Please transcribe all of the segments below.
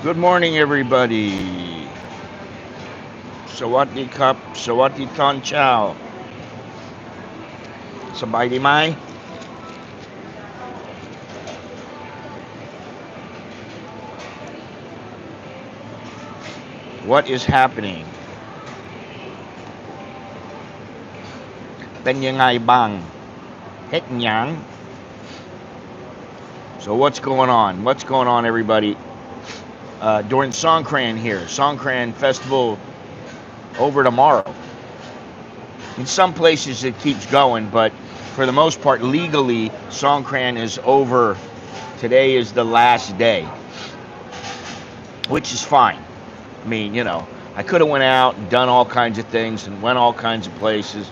Good morning, everybody. Sawatdee Cup, Sawatdee Ton Chow. Sabay Mai. What is happening?เป็นยังไงบ้างเฮ็ดหยัง So what's going on? What's going on, everybody? During Songkran here. Songkran Festival over tomorrow. In some places it keeps going, but for the most part, legally, Songkran is over. Today is the last day, which is fine. I mean, I could have went out and done all kinds of things and went all kinds of places.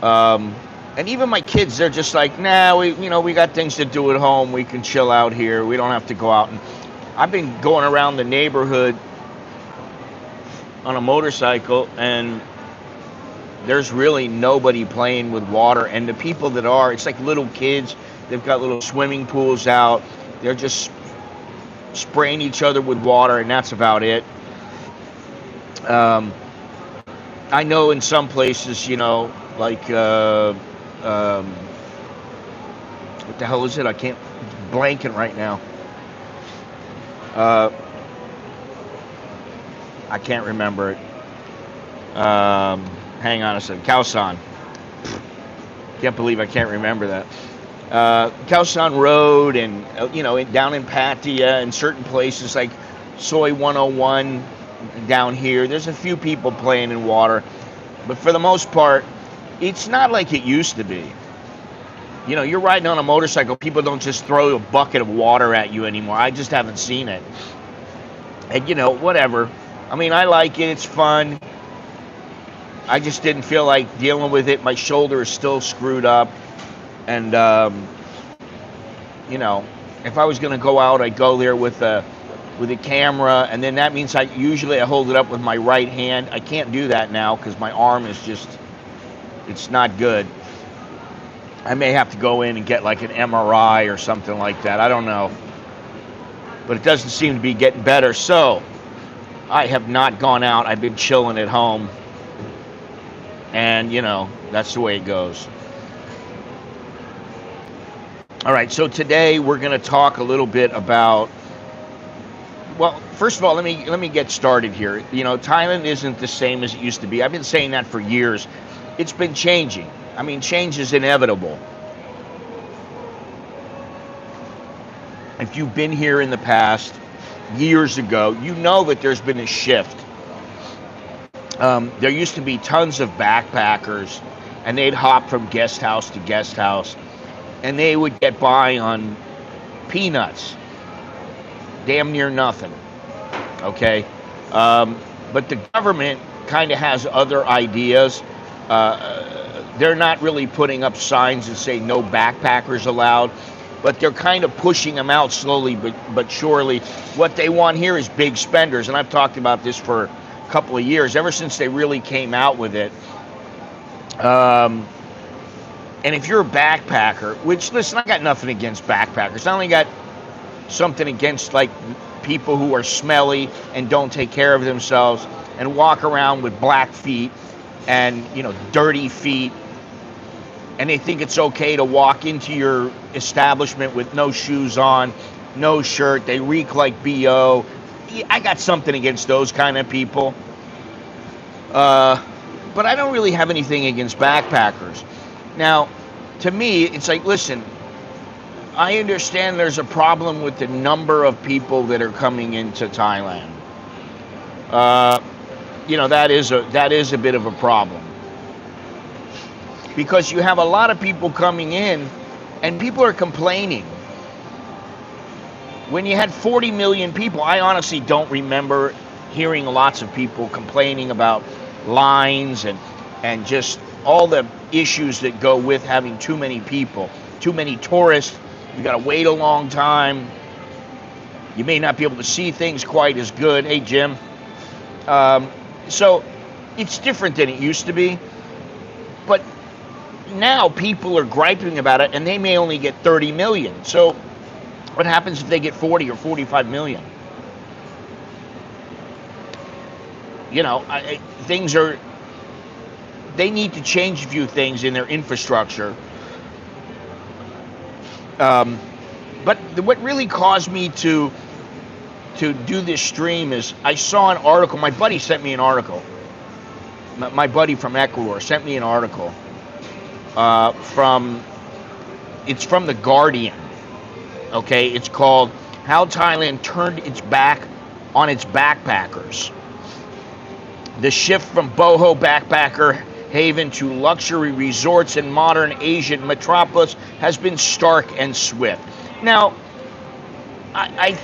And even my kids, they're just like, nah, we got things to do at home. We can chill out here. We don't have to go out. And I've been going around the neighborhood on a motorcycle, and there's really nobody playing with water. And the people that are, it's like little kids. They've got little swimming pools out. They're just spraying each other with water, and that's about it. I know in some places, like what the hell is it? I can't blanking right now. I can't remember it. Hang on a second. Khaosan. Can't believe I can't remember that. Khaosan Road and down in Pattaya and certain places like Soy 101 down here. There's a few people playing in water, but for the most part, it's not like it used to be. You're riding on a motorcycle. People don't just throw a bucket of water at you anymore. I just haven't seen it. And whatever. I mean, I like it. It's fun. I just didn't feel like dealing with it. My shoulder is still screwed up. And, if I was going to go out, I'd go there with a camera. And then that means I hold it up with my right hand. I can't do that now because my arm is just, it's not good. I may have to go in and get like an MRI or something like that. I don't know. But it doesn't seem to be getting better. So I have not gone out. I've been chilling at home. And, that's the way it goes. All right, so today we're going to talk a little bit about, well, first of all, let me get started here. Thailand isn't the same as it used to be. I've been saying that for years. It's been changing. I mean, change is inevitable. If you've been here in the past, years ago, you know that there's been a shift. There used to be tons of backpackers, and they'd hop from guest house to guest house, and they would get by on peanuts, damn near nothing, okay? But the government kind of has other ideas. They're not really putting up signs that say no backpackers allowed, but they're kind of pushing them out slowly but surely. What they want here is big spenders, and I've talked about this for a couple of years, ever since they really came out with it. And if you're a backpacker, which, listen, I got nothing against backpackers. I only got something against, like, people who are smelly and don't take care of themselves and walk around with black feet and, dirty feet. And they think it's okay to walk into your establishment with no shoes on, no shirt. They reek like BO. I got something against those kind of people. But I don't really have anything against backpackers. Now, to me, it's like, listen, I understand there's a problem with the number of people that are coming into Thailand. That is a bit of a problem. Because you have a lot of people coming in, and people are complaining. When you had 40 million people, I honestly don't remember hearing lots of people complaining about lines and just all the issues that go with having too many people, too many tourists. You got to wait a long time. You may not be able to see things quite as good. Hey, Jim. So it's different than it used to be. But now people are griping about it, and they may only get 30 million. So What happens if they get 40 or 45 million? You know, they need to change a few things in their infrastructure. But what really caused me to do this stream is I saw an article. My buddy sent me an article. My buddy from Ecuador sent me an article it's from The Guardian. Okay, it's called How Thailand Turned Its Back on Its Backpackers. The shift from boho backpacker haven to luxury resorts in modern Asian metropolis has been stark and swift. Now, I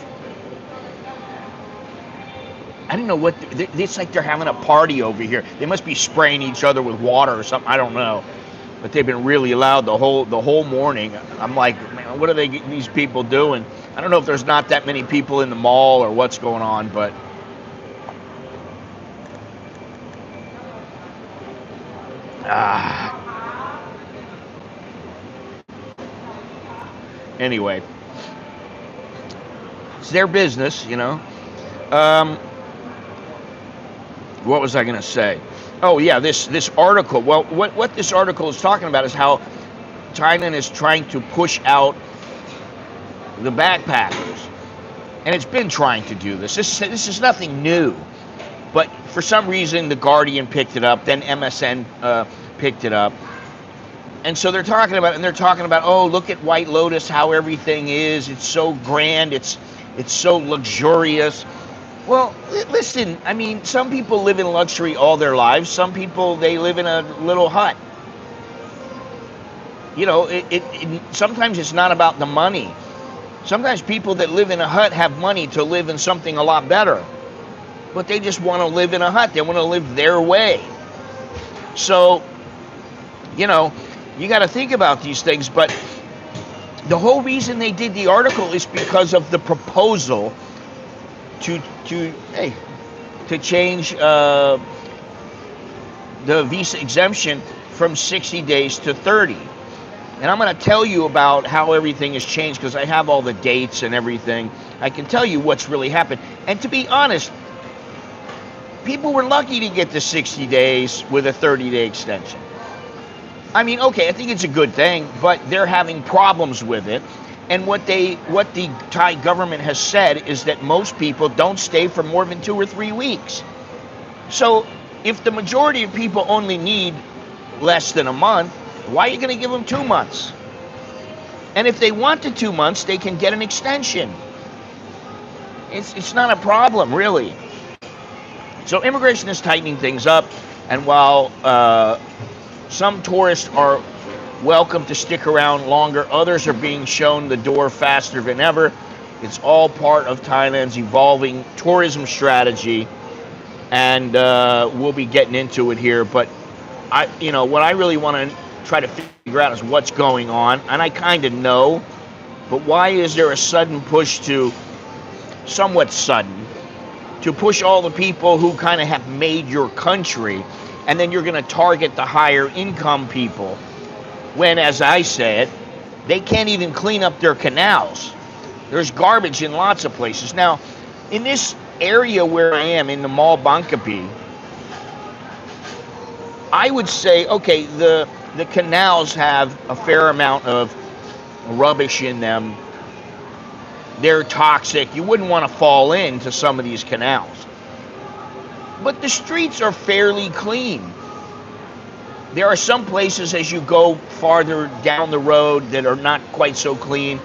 don't know what it's like. They're having a party over here. They must be spraying each other with water or something. I don't know, but they've been really loud the whole morning. I'm like, man, what are these people doing? I don't know if there's not that many people in the mall or what's going on, but anyway, it's their business, you know. What was I going to say? Oh yeah, this article. Well, what this article is talking about is how Thailand is trying to push out the backpackers, and it's been trying to do this. This is nothing new, but for some reason the Guardian picked it up, then MSN picked it up, and so they're talking about, oh, look at White Lotus, how everything is. It's so grand. It's so luxurious. Well, listen, I mean, some people live in luxury all their lives. Some people, they live in a little hut. You know, sometimes it's not about the money. Sometimes people that live in a hut have money to live in something a lot better. But they just want to live in a hut. They want to live their way. So, you know, you got to think about these things. But the whole reason they did the article is because of the proposal to change the visa exemption from 60 days to 30. And I'm going to tell you about how everything has changed because I have all the dates and everything. I can tell you what's really happened. And to be honest, people were lucky to get the 60 days with a 30-day extension. I mean, okay, I think it's a good thing, but they're having problems with it. And what the Thai government has said is that most people don't stay for more than 2 or 3 weeks. So if the majority of people only need less than a month, why are you going to give them 2 months? And if they want the 2 months, they can get an extension. It's not a problem, really. So immigration is tightening things up, and while some tourists are welcome to stick around longer, others are being shown the door faster than ever. It's all part of Thailand's evolving tourism strategy, and we'll be getting into it here. But what I really want to try to figure out is what's going on, and I kind of know, but why is there a sudden push somewhat sudden, to push all the people who kind of have made your country, and then you're going to target the higher income people? When, as I said, they can't even clean up their canals. There's garbage in lots of places. Now, in this area where I am, in the Mall Bangkapi, I would say, okay, the canals have a fair amount of rubbish in them. They're toxic. You wouldn't want to fall into some of these canals. But the streets are fairly clean. There are some places as you go farther down the road that are not quite so clean.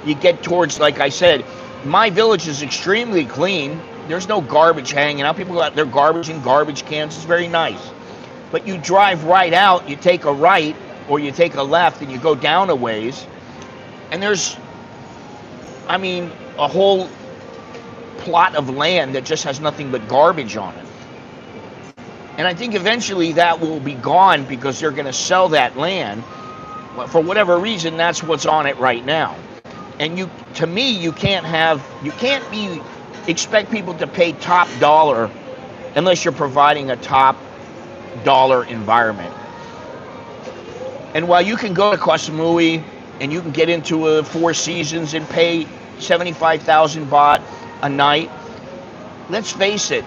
You get towards, like I said, my village is extremely clean. There's no garbage hanging out. People got their garbage in garbage cans. It's very nice. But you drive right out, you take a right or you take a left and you go down a ways, and there's, a whole plot of land that just has nothing but garbage on it. And I think eventually that will be gone because they're going to sell that land. For whatever reason, that's what's on it right now. And you can't expect people to pay top dollar unless you're providing a top dollar environment. And while you can go to Koh Samui and you can get into a Four Seasons and pay 75,000 baht a night. Let's face it,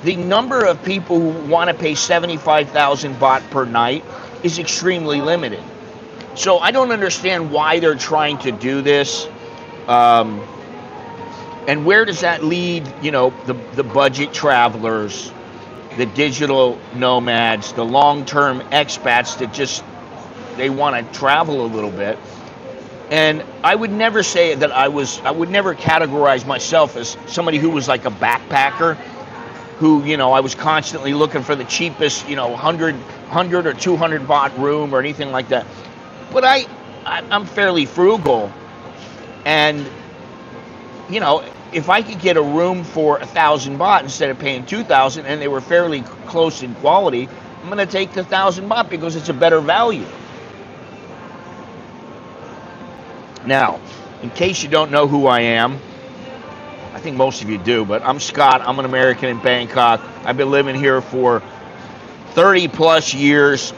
the number of people who want to pay 75,000 baht per night is extremely limited. So I don't understand why they're trying to do this. And where does that lead, the budget travelers, the digital nomads, the long-term expats that they want to travel a little bit? And I would never say that I would never categorize myself as somebody who was like a backpacker, who, I was constantly looking for the cheapest, 100 or 200 baht room or anything like that. But I'm fairly frugal, and, if I could get a room for 1,000 baht instead of paying 2,000, and they were fairly close in quality, I'm going to take the 1,000 baht because it's a better value. Now, in case you don't know who I am, I think most of you do, but I'm Scott. I'm an American in Bangkok. I've been living here for 30 plus years.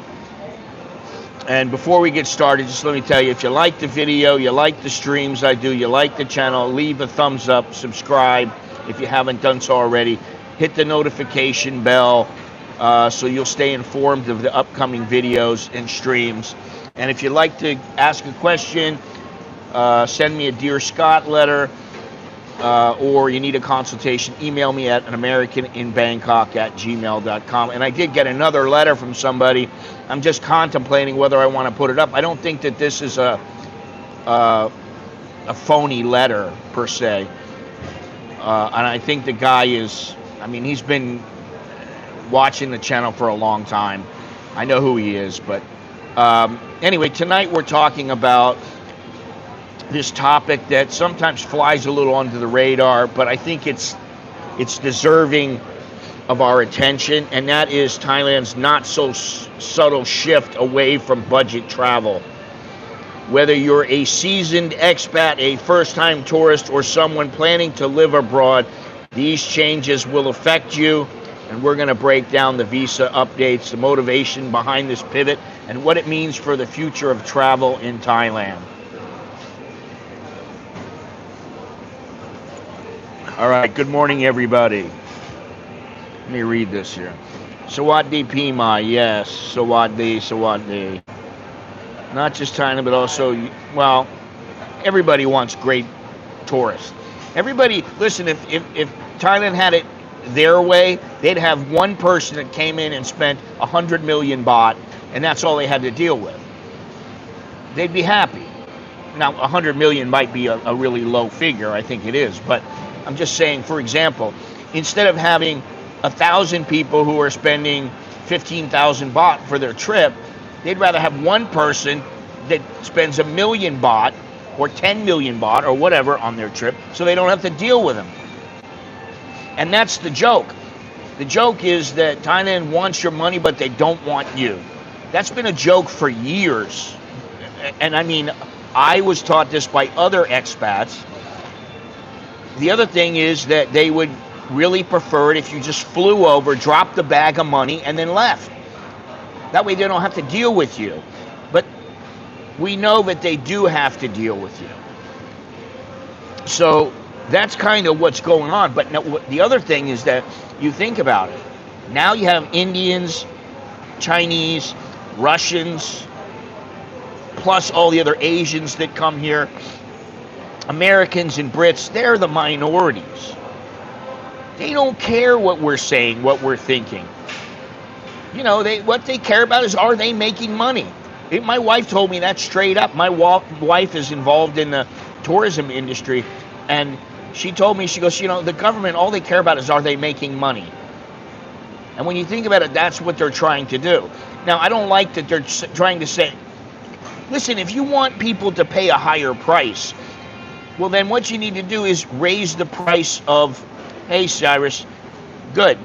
And before we get started, just let me tell you, if you like the video, you like the streams I do, you like the channel, leave a thumbs up, subscribe if you haven't done so already. Hit the notification bell so you'll stay informed of the upcoming videos and streams. And if you'd like to ask a question, send me a Dear Scott letter, or you need a consultation, email me at anamericaninbangkok@gmail.com. And I did get another letter from somebody. I'm just contemplating whether I want to put it up. I don't think that this is a phony letter per se. And I think the guy he's been watching the channel for a long time. I know who he is, but anyway, tonight we're talking about this topic that sometimes flies a little under the radar, but I think it's deserving of our attention, and that is Thailand's not so subtle shift away from budget travel. Whether you're a seasoned expat, a first-time tourist, or someone planning to live abroad, these changes will affect you, and we're going to break down the visa updates, the motivation behind this pivot, and what it means for the future of travel in Thailand. All right, good morning, everybody. Let me read this here. Sawadee Pima, yes, Sawadee. Not just China, but also, everybody wants great tourists. Everybody, listen, if Thailand had it their way, they'd have one person that came in and spent 100 million baht, and that's all they had to deal with. They'd be happy. Now, 100 million might be a really low figure, I think it is, but I'm just saying, for example, instead of having 1,000 people who are spending 15,000 baht for their trip, they'd rather have one person that spends 1 million baht or 10 million baht or whatever on their trip, so they don't have to deal with them. And that's the joke. The joke is that Thailand wants your money, but they don't want you. That's been a joke for years. And I was taught this by other expats. The other thing is that they would really prefer it if you just flew over, dropped the bag of money, and then left. That way they don't have to deal with you. But we know that they do have to deal with you. So that's kind of what's going on. But now, the other thing is that you think about it. Now you have Indians, Chinese, Russians, plus all the other Asians that come here. Americans and Brits, they're the minorities. They don't care what we're saying, what we're thinking. What they care about is, are they making money? My wife told me that straight up. My wife is involved in the tourism industry, and she told me, she goes, the government, all they care about is, are they making money? And when you think about it, that's what they're trying to do. Now, I don't like that they're trying to say, listen, if you want people to pay a higher price, well, then what you need to do is raise the price of, hey, Cyrus, good.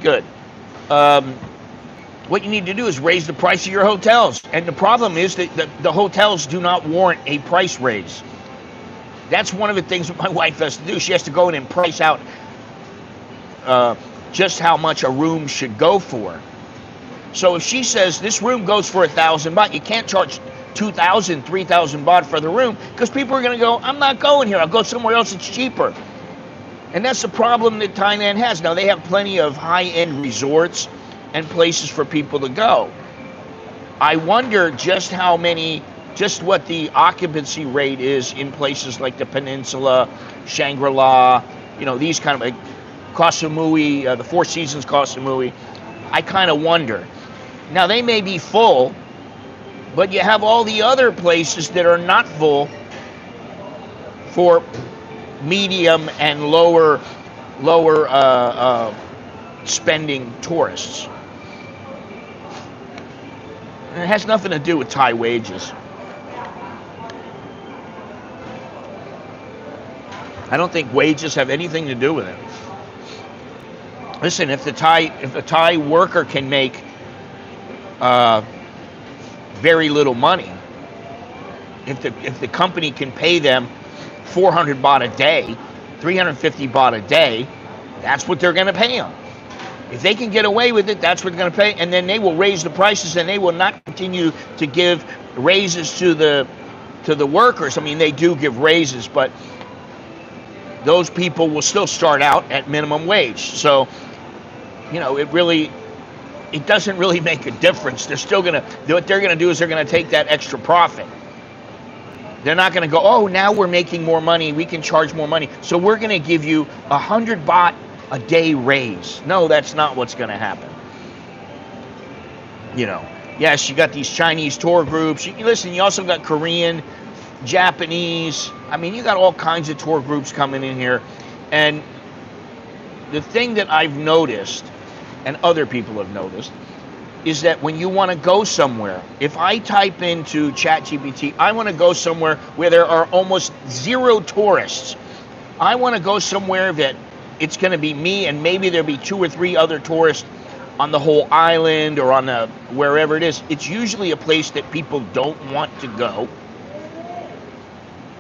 What you need to do is raise the price of your hotels. And the problem is that the hotels do not warrant a price raise. That's one of the things that my wife has to do. She has to go in and price out just how much a room should go for. So if she says this room goes for 1,000 baht, you can't charge 2,000, 3,000 baht for the room, because people are going to go, I'm not going here, I'll go somewhere else, it's cheaper. And that's the problem that Thailand has. Now, they have plenty of high-end resorts and places for people to go. I wonder just what the occupancy rate is in places like the Peninsula, Shangri-La, these kind of like Koh Samui, the Four Seasons Koh Samui. I kind of wonder. Now, they may be full, but you have all the other places that are not full for medium and lower spending tourists. And it has nothing to do with Thai wages. I don't think wages have anything to do with it. Listen, if the Thai worker can make very little money, if the company can pay them 400 baht a day, 350 baht a day, that's what they're going to pay them. If they can get away with it, that's what they're going to pay, and then they will raise the prices, and they will not continue to give raises to the workers. I mean, they do give raises, but those people will still start out at minimum wage. So, it doesn't really make a difference. They're still going to, what they're going to do is they're going to take that extra profit. They're not going to go, oh, now we're making more money, we can charge more money, so we're going to give you 100 baht a day raise. No, that's not what's going to happen. Yes, you got these Chinese tour groups. Listen, you also got Korean, Japanese. I mean, you got all kinds of tour groups coming in here. And the thing that I've noticed, and other people have noticed, is that when you want to go somewhere, if I type into ChatGPT, I want to go somewhere where there are almost zero tourists. I want to go somewhere that it's going to be me and maybe there'll be 2 or 3 other tourists on the whole island or on wherever it is. It's usually a place that people don't want to go,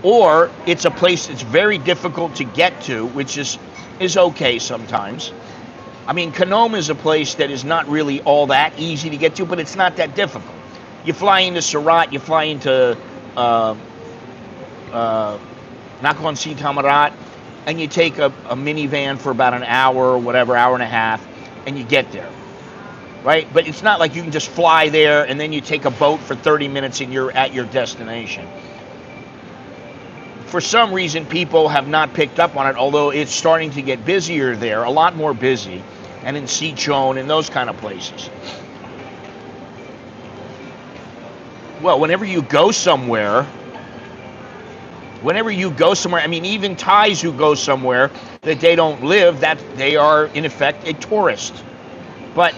or it's a place that's very difficult to get to, which is okay sometimes. I mean, Phnom is a place that is not really all that easy to get to, but it's not that difficult. You fly into Surat, you fly into Nakhon Si Thammarat, and you take a minivan for about an hour or whatever, hour and a half, and you get there, right? But it's not like you can just fly there and then you take a boat for 30 minutes and you're at your destination. For some reason, people have not picked up on it, although it's starting to get busier there, a lot more busy, and in Sichuan and those kind of places. Well, whenever you go somewhere, I mean, even Thais who go somewhere that they don't live, that they are, in effect, a tourist. But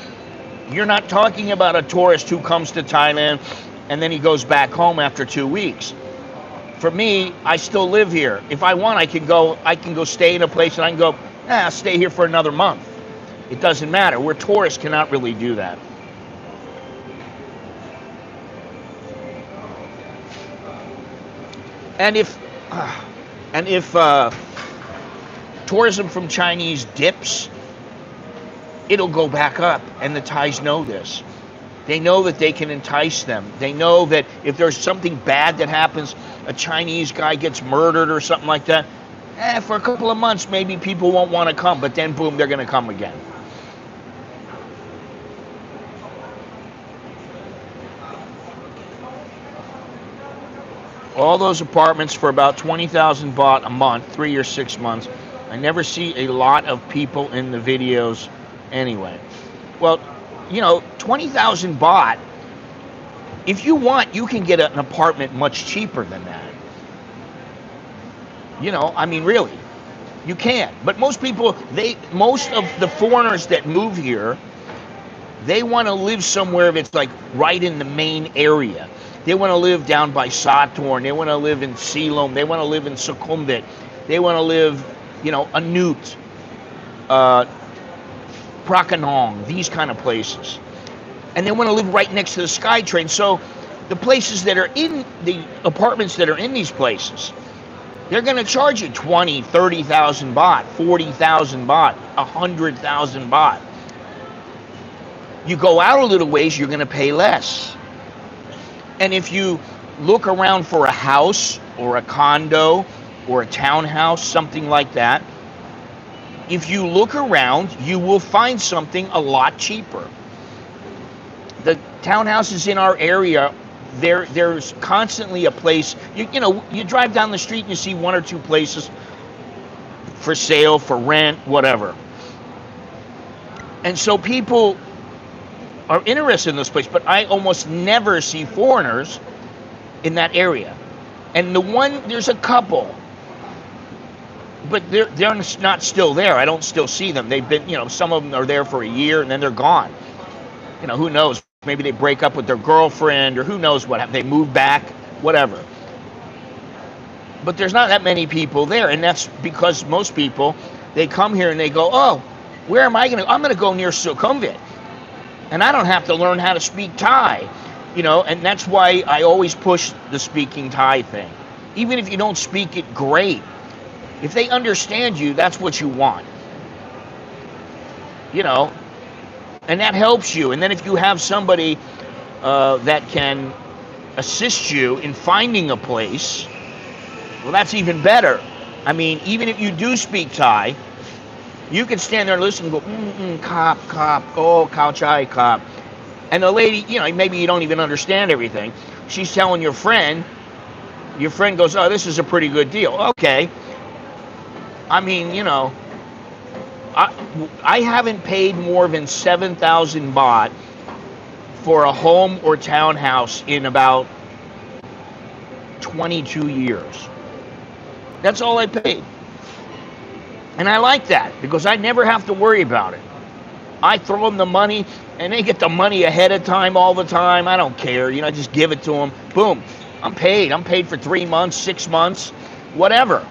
you're not talking about a tourist who comes to Thailand and then he goes back home after 2 weeks. For me, I still live here. If I want, I can go stay in a place and I can go, I'll stay here for another month. It doesn't matter. We're tourists, cannot really do that. And if tourism from Chinese dips, it'll go back up, and the Thais know this. They know that they can entice them. They know that if there's something bad that happens, a Chinese guy gets murdered or something like that, for a couple of months, maybe people won't want to come, but then boom, they're going to come again. All those apartments for about 20,000 baht a month, 3 or 6 months. I never see a lot of people in the videos anyway. Well, 20,000 baht, if you want, you can get an apartment much cheaper than that. I mean, really, you can. But most people, most of the foreigners that move here, they want to live somewhere that's like right in the main area. They want to live down by Satorn. They want to live in Silom. They want to live in Sukhumvit. They want to live, Anut, Prakanong, these kind of places. And they want to live right next to the SkyTrain. So the places that are in the apartments that are in these places, they're going to charge you 20, 30,000 baht, 40,000 baht, 100,000 baht. You go out a little ways, you're going to pay less. And if you look around for a house or a condo or a townhouse, something like that. If you look around, you will find something a lot cheaper. The townhouses in our area, there's constantly a place. You drive down the street and you see one or two places for sale, for rent, whatever. And so people are interested in this place, but I almost never see foreigners in that area. And there's a couple, but they're not still there. I don't still see them. They've been, some of them are there for a year and then they're gone. Who knows? Maybe they break up with their girlfriend, or who knows what, they move back, whatever. But there's not that many people there, and that's because most people, they come here and they go, oh, where am I going to? I'm going to go near Sukhumvit, and I don't have to learn how to speak Thai, and that's why I always push the speaking Thai thing. Even if you don't speak it great, if they understand you, that's what you want, and that helps you. And then if you have somebody that can assist you in finding a place, well, that's even better. I mean, even if you do speak Thai, you can stand there and listen and go, kop, kop, oh, khao chai, kop. And the lady, maybe you don't even understand everything. She's telling your friend goes, oh, this is a pretty good deal. Okay. I mean, I haven't paid more than 7,000 baht for a home or townhouse in about 22 years. That's all I paid. And I like that because I never have to worry about it. I throw them the money and they get the money ahead of time all the time. I don't care. I just give it to them. Boom. I'm paid. I'm paid for 3 months, 6 months, whatever.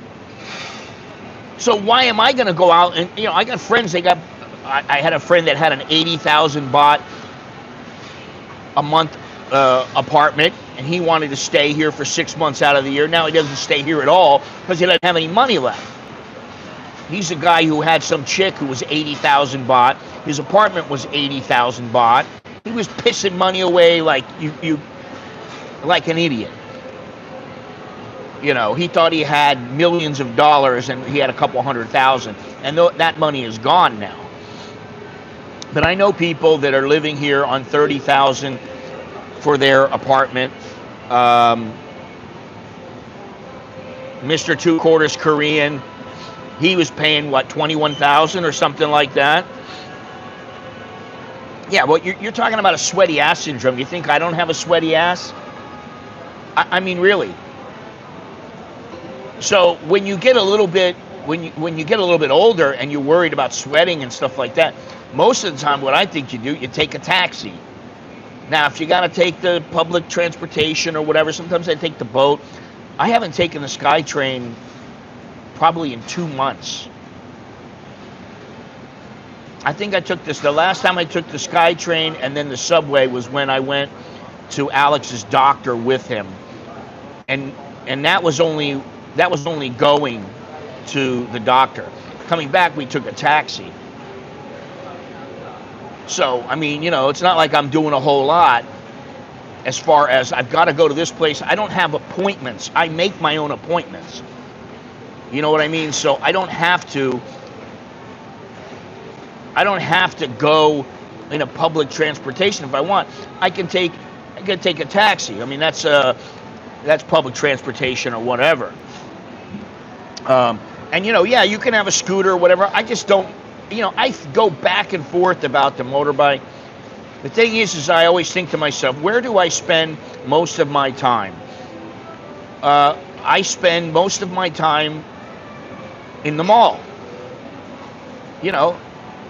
So why am I going to go out and, I got friends, I had a friend that had an 80,000 baht a month apartment, and he wanted to stay here for 6 months out of the year. Now he doesn't stay here at all because he doesn't have any money left. He's a guy who had some chick who was 80,000 baht. His apartment was 80,000 baht. He was pissing money away like like an idiot. He thought he had millions of dollars and he had a couple 100,000, and that money is gone now. But I know people that are living here on 30,000 for their apartment. Mr. Two Quarters Korean, he was paying 21,000 or something like that. Yeah, well, you're talking about a sweaty ass syndrome. You think I don't have a sweaty ass? I mean, really. So when you get a little bit older and you're worried about sweating and stuff like that, most of the time what I think you do, you take a taxi. Now, if you got to take the public transportation or whatever, sometimes I take the boat. I haven't taken the SkyTrain probably in 2 months. I think the last time I took the SkyTrain and then the subway was when I went to Alex's doctor with him. And that was only going to the doctor. Coming back, we took a taxi. So, I mean, it's not like I'm doing a whole lot as far as I've got to go to this place. I don't have appointments. I make my own appointments. You know what I mean? So I don't have to go in a public transportation if I want. I can take a taxi. I mean, that's public transportation or whatever. And you can have a scooter or whatever. I just don't, I go back and forth about the motorbike. The thing is I always think to myself, where do I spend most of my time? I spend most of my time in the mall.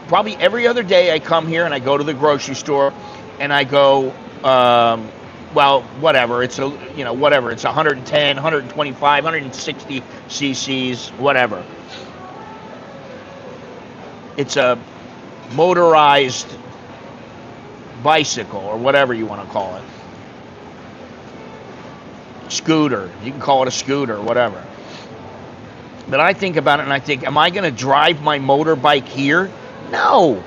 Probably every other day I come here and I go to the grocery store and I go, whatever, it's it's 110, 125, 160 cc's, whatever. It's a motorized bicycle or whatever you want to call it. Scooter, you can call it a scooter, whatever. But I think about it and I think, am I going to drive my motorbike here? No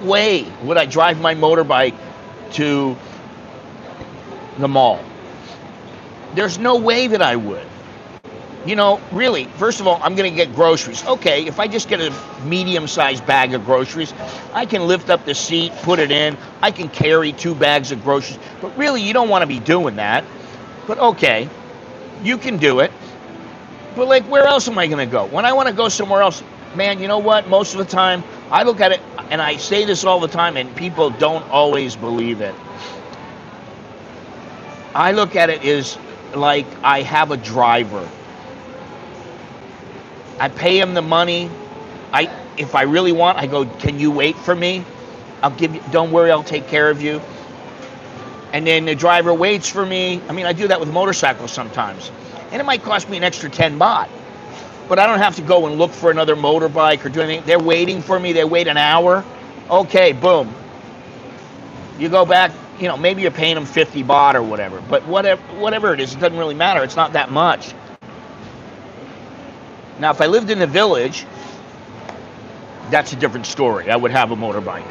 way would I drive my motorbike to the mall. There's no way that I would. You know, really, first of all, I'm going to get groceries. Okay, if I just get a medium-sized bag of groceries, I can lift up the seat, put it in. I can carry 2 bags of groceries. But really, you don't want to be doing that. But okay, you can do it. But like, where else am I going to go? When I want to go somewhere else, man, you know what? Most of the time, I look at it, and I say this all the time, and people don't always believe it. I look at it as like I have a driver. I pay him the money. If I really want, I go, can you wait for me? I'll give you, don't worry, I'll take care of you. And then the driver waits for me. I mean, I do that with motorcycles sometimes. And it might cost me an extra 10 baht. But I don't have to go and look for another motorbike or do anything. They're waiting for me. They wait an hour. Okay, boom. You go back, you know, maybe you're paying them 50 baht or whatever. But whatever it is, it doesn't really matter. It's not that much. Now, if I lived in the village, that's a different story. I would have a motorbike.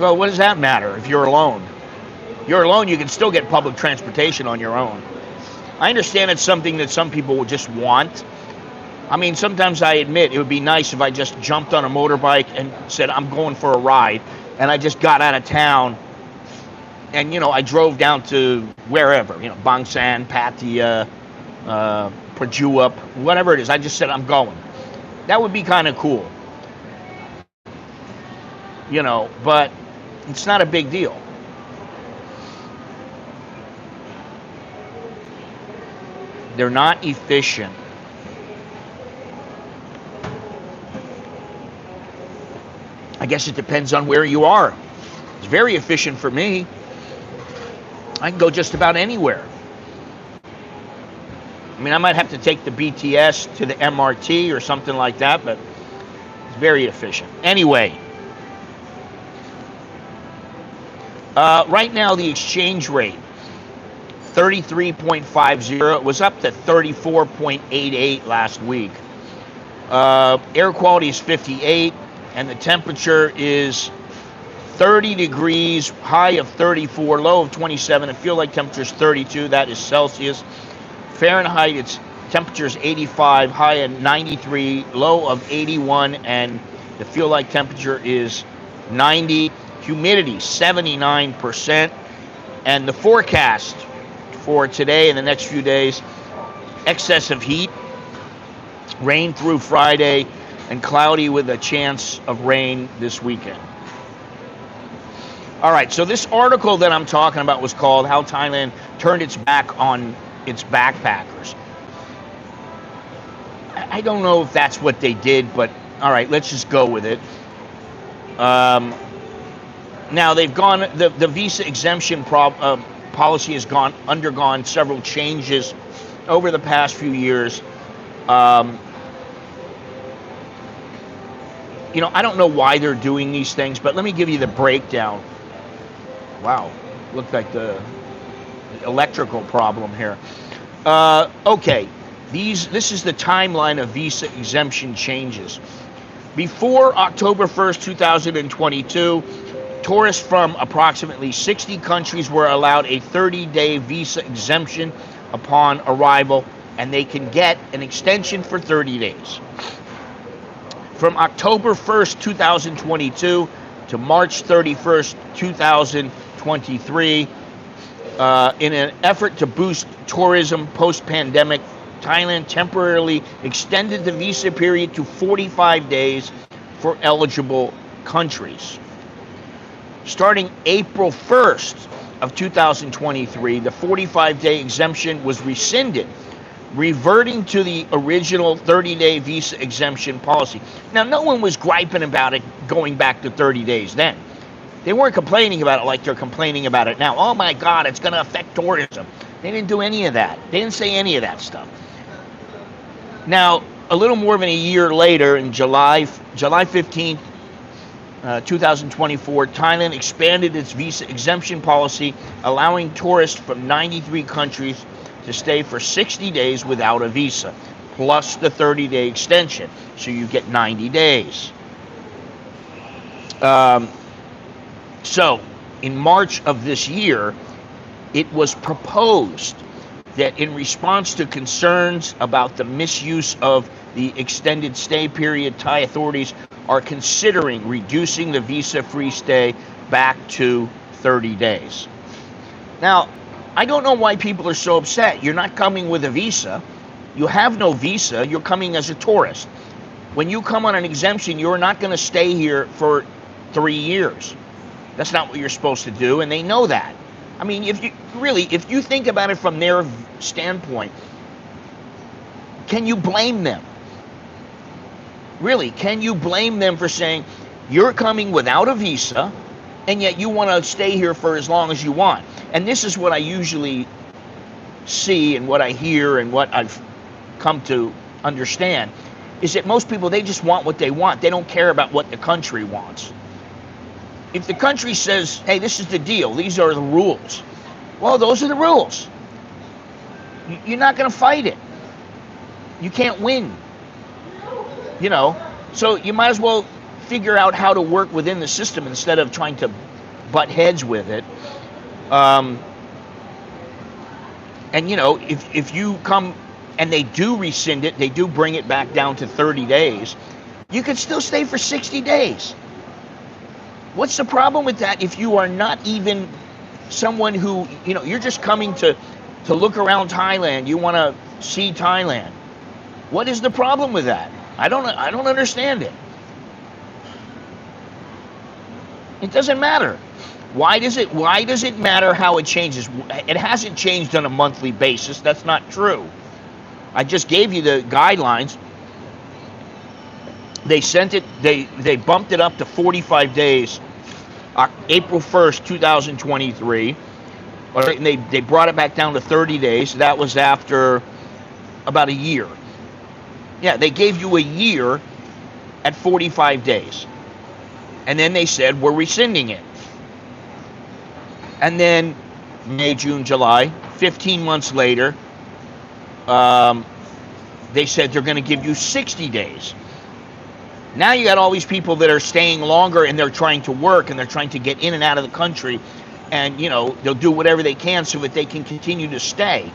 Well, what does that matter if you're alone? You're alone, you can still get public transportation on your own. I understand it's something that some people would just want. I mean, sometimes I admit it would be nice if I just jumped on a motorbike and said, I'm going for a ride, and I just got out of town, and, you know, I drove down to wherever, you know, Bangsan, Pattaya, Prachuap, whatever it is. I just said, I'm going. That would be kind of cool. You know, but it's not a big deal. They're not efficient. I guess it depends on where you are. It's very efficient for me. I can go just about anywhere. I mean, I might have to take the BTS to the MRT or something like that, but it's very efficient. Anyway, right now the exchange rate, 33.50. It was up to 34.88 last week. Air quality is 58, and the temperature is 30 degrees, high of 34, low of 27. The feel-like temperature is 32. That is Celsius. Fahrenheit, its temperature is 85, high of 93, low of 81, and the feel-like temperature is 90. Humidity, 79%. And the forecast for today and the next few days, excess of heat, rain through Friday, and cloudy with a chance of rain this weekend. All right, so this article that I'm talking about was called How Thailand Turned Its Back on Its Backpackers. I don't know if that's what they did, but all right, let's just go with it. Now, they've gone, the visa exemption policy has undergone several changes over the past few years. You know, I don't know why they're doing these things, but let me give you the breakdown. Wow, looked like the electrical problem here. Okay, this is the timeline of visa exemption changes. Before October 1st, 2022, tourists from approximately 60 countries were allowed a 30-day visa exemption upon arrival, and they can get an extension for 30 days. From October 1st, 2022 to March 31st, 2023, in an effort to boost tourism post-pandemic, Thailand temporarily extended the visa period to 45 days for eligible countries. Starting April 1st of 2023, the 45-day exemption was rescinded, reverting to the original 30-day visa exemption policy. Now, no one was griping about it going back to 30 days then. They weren't complaining about it like they're complaining about it now. Oh my God, it's going to affect tourism. They didn't do any of that. They didn't say any of that stuff. Now, a little more than a year later, in July 15th, 2024, Thailand expanded its visa exemption policy, allowing tourists from 93 countries to stay for 60 days without a visa, plus the 30-day extension. So you get 90 days. So in March of this year, it was proposed that in response to concerns about the misuse of the extended stay period, Thai authorities are considering reducing the visa-free stay back to 30 days. Now, I don't know why people are so upset. You're not coming with a visa. You have no visa. You're coming as a tourist. When you come on an exemption, you're not going to stay here for 3 years. That's not what you're supposed to do, and they know that. I mean, if you think about it from their standpoint, can you blame them? Really, can you blame them for saying, you're coming without a visa, and yet you want to stay here for as long as you want? And this is what I usually see and what I hear and what I've come to understand, is that most people, they just want what they want. They don't care about what the country wants. If the country says, hey, this is the deal, these are the rules, well, those are the rules. You're not going to fight it. You can't win. You know, so you might as well figure out how to work within the system instead of trying to butt heads with it. And, you know, if you come and they do rescind it, they do bring it back down to 30 days, you could still stay for 60 days. What's the problem with that if you are not even someone who, you know, you're just coming to look around Thailand, you want to see Thailand? What is the problem with that? I don't understand it. It doesn't matter. Why does it matter how it changes? It hasn't changed on a monthly basis. That's not true. I just gave you the guidelines. They sent it, they bumped it up to 45 days, April 1st, 2023. All right, and they brought it back down to 30 days. That was after about a year. Yeah, they gave you a year at 45 days. And then they said, we're rescinding it. And then May, June, July, 15 months later, they said they're going to give you 60 days. Now you got all these people that are staying longer and they're trying to work and they're trying to get in and out of the country. And, you know, they'll do whatever they can so that they can continue to stay.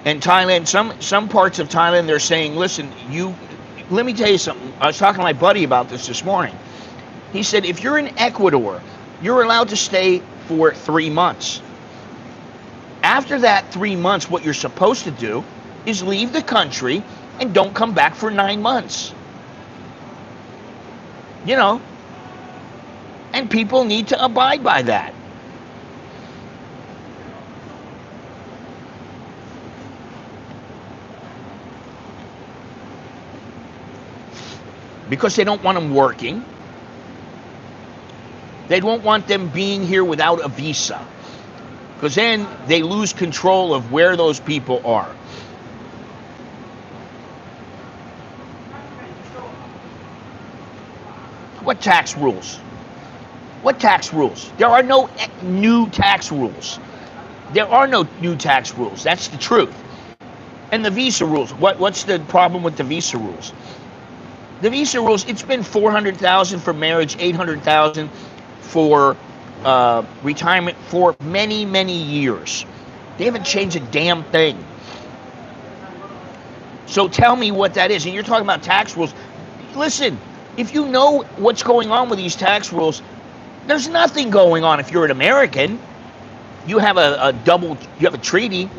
And Thailand, some parts of Thailand, they're saying, listen, let me tell you something. I was talking to my buddy about this morning. He said, if you're in Ecuador, you're allowed to stay for 3 months. After that 3 months, what you're supposed to do is leave the country and don't come back for 9 months. You know, and people need to abide by that. Because they don't want them working. They don't want them being here without a visa. Because then they lose control of where those people are. What tax rules? What tax rules? There are no new tax rules. There are no new tax rules. That's the truth. And the visa rules. What's the problem with the visa rules? The visa rules, it's been $400,000 for marriage, $800,000 for retirement for many, many years. They haven't changed a damn thing. So tell me what that is. And you're talking about tax rules. Listen, if you know what's going on with these tax rules, there's nothing going on. If you're an American, you have you have a treaty.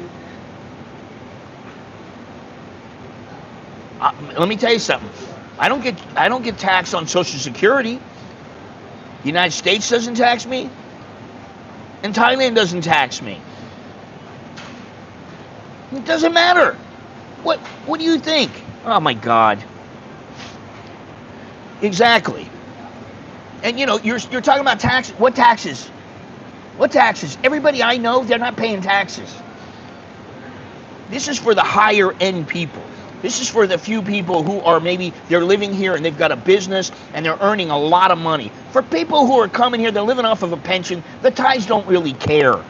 Let me tell you something. I don't get taxed on Social Security. The United States doesn't tax me, and Thailand doesn't tax me. It doesn't matter. What do you think? Oh my God. Exactly. And you know, you're talking about taxes. What taxes? What taxes? Everybody I know, they're not paying taxes. This is for the higher end people. This is for the few people who are maybe they're living here and they've got a business and they're earning a lot of money. For people who are coming here, they're living off of a pension, the Thais don't really care.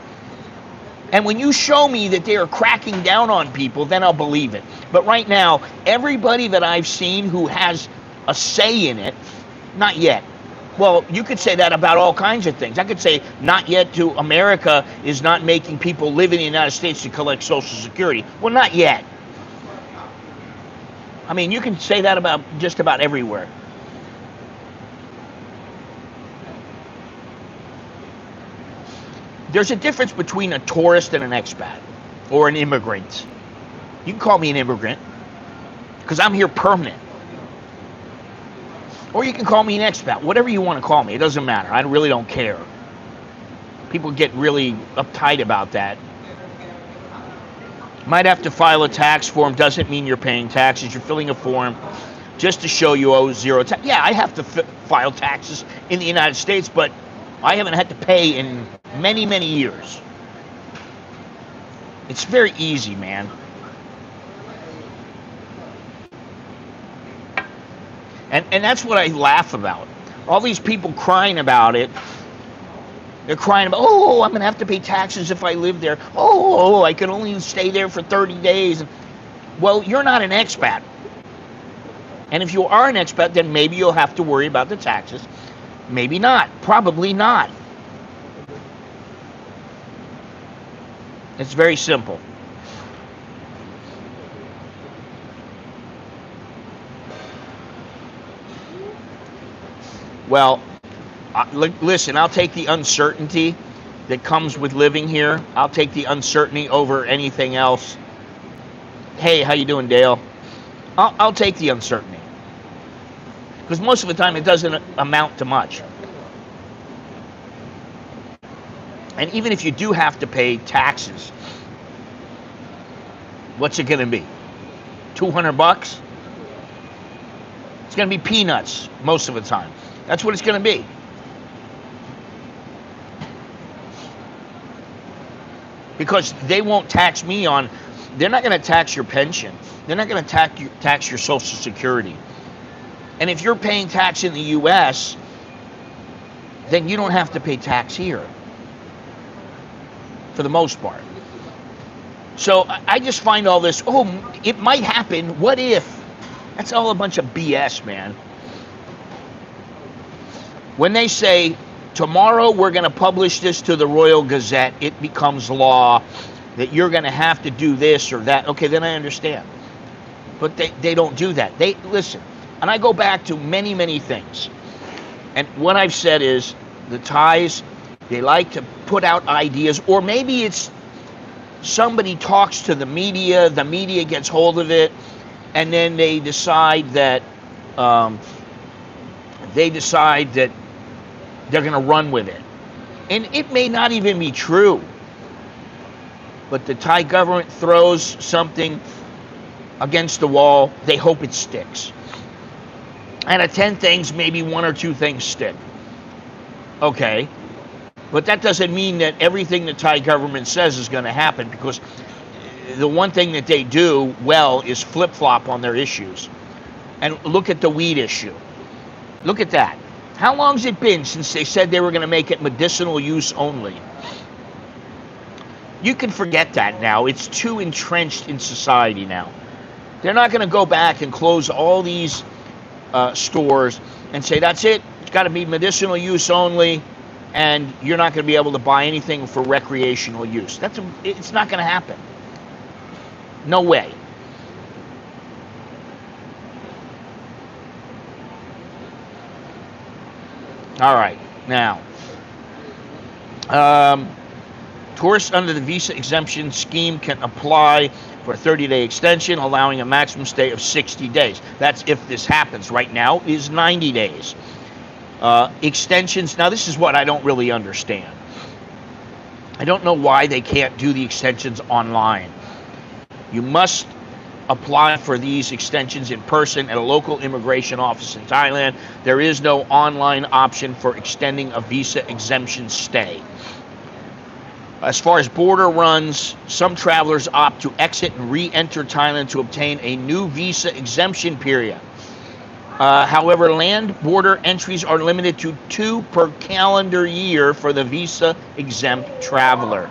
And when you show me that they are cracking down on people, then I'll believe it. But right now, everybody that I've seen who has a say in it, not yet. Well, you could say that about all kinds of things. I could say not yet to America is not making people live in the United States to collect Social Security. Well, not yet. I mean, you can say that about just about everywhere. There's a difference between a tourist and an expat or an immigrant. You can call me an immigrant because I'm here permanent. Or you can call me an expat, whatever you want to call me. It doesn't matter. I really don't care. People get really uptight about that. Might have to file a tax form. Doesn't mean you're paying taxes. You're filling a form just to show you owe zero tax. Yeah, I have to file taxes in the United States, but I haven't had to pay in many, many years. It's very easy, man. And that's what I laugh about. All these people crying about it. They're crying about, oh, I'm going to have to pay taxes if I live there. Oh, I can only stay there for 30 days. Well, you're not an expat. And if you are an expat, then maybe you'll have to worry about the taxes. Maybe not. Probably not. It's very simple. Well, listen, I'll take the uncertainty that comes with living here. I'll take the uncertainty over anything else. Hey, how you doing, Dale? I'll take the uncertainty. Because most of the time it doesn't amount to much. And even if you do have to pay taxes, what's it going to be? $200? It's going to be peanuts most of the time. That's what it's going to be. Because they won't tax me on, they're not going to tax your pension. They're not going to tax your Social Security. And if you're paying tax in the U.S., then you don't have to pay tax here, for the most part. So I just find all this, oh, it might happen, what if? That's all a bunch of BS, man. When they say, tomorrow we're going to publish this to the Royal Gazette, it becomes law that you're going to have to do this or that, okay, then I understand. But they don't do that. They listen, and I go back to many, many things. And what I've said is the Thais, they like to put out ideas, or maybe it's somebody talks to the media gets hold of it, and then they decide that they're going to run with it. And it may not even be true. But the Thai government throws something against the wall. They hope it sticks. Out of 10 things, maybe 1 or 2 things stick. Okay. But that doesn't mean that everything the Thai government says is going to happen, because the one thing that they do well is flip-flop on their issues. And look at the weed issue. Look at that. How long's it been since they said they were going to make it medicinal use only? You can forget that now. It's too entrenched in society now. They're not going to go back and close all these stores and say, that's it, it's got to be medicinal use only, and you're not going to be able to buy anything for recreational use. It's not going to happen. No way. All right, now, tourists under the visa exemption scheme can apply for a 30-day extension, allowing a maximum stay of 60 days. That's if this happens. Right now is 90 days. Extensions, now this is what I don't really understand. I don't know why they can't do the extensions online. You must apply for these extensions in person at a local immigration office in Thailand. There is no online option for extending a visa exemption stay. As far as border runs, some travelers opt to exit and re-enter Thailand to obtain a new visa exemption period. However, land border entries are limited to 2 per calendar year for the visa-exempt traveler.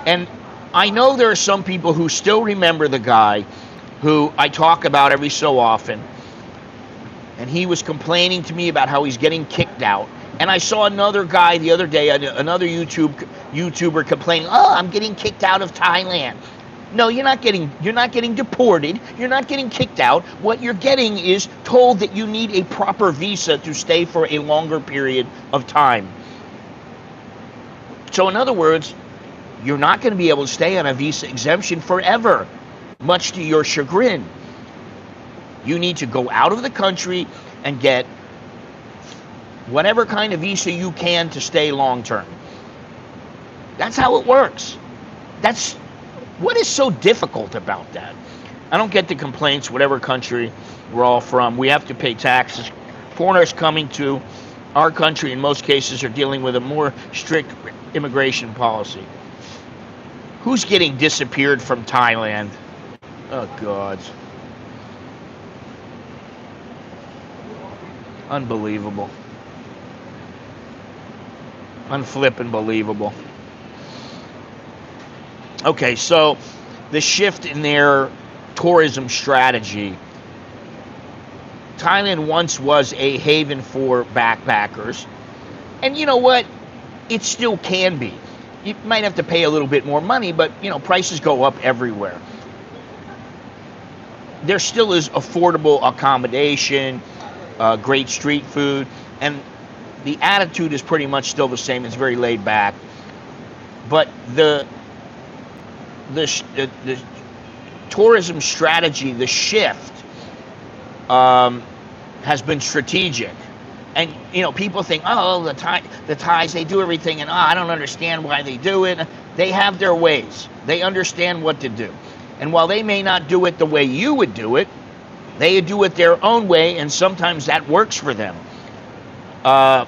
And I know there are some people who still remember the guy who I talk about every so often, and he was complaining to me about how he's getting kicked out. And I saw another guy the other day, another YouTuber complaining, "Oh, I'm getting kicked out of Thailand." No, you're not getting deported. You're not getting kicked out. What you're getting is told that you need a proper visa to stay for a longer period of time. So in other words, you're not going to be able to stay on a visa exemption forever, much to your chagrin. You need to go out of the country and get whatever kind of visa you can to stay long term. That's how it works. That's what is so difficult about that. I don't get the complaints, whatever country we're all from. We have to pay taxes. Foreigners coming to our country in most cases are dealing with a more strict immigration policy. Who's getting disappeared from Thailand? Oh, God. Unbelievable. Unflippin' believable. Okay, so the shift in their tourism strategy. Thailand once was a haven for backpackers. And you know what? It still can be. You might have to pay a little bit more money, but you know, prices go up everywhere. There still is affordable accommodation, great street food, and the attitude is pretty much still the same. It's very laid back. But the tourism strategy, the shift, has been strategic. And you know, people think, oh, the Thais, they do everything, and I don't understand why they do it. They have their ways. They understand what to do. And while they may not do it the way you would do it, they do it their own way, and sometimes that works for them. Thailand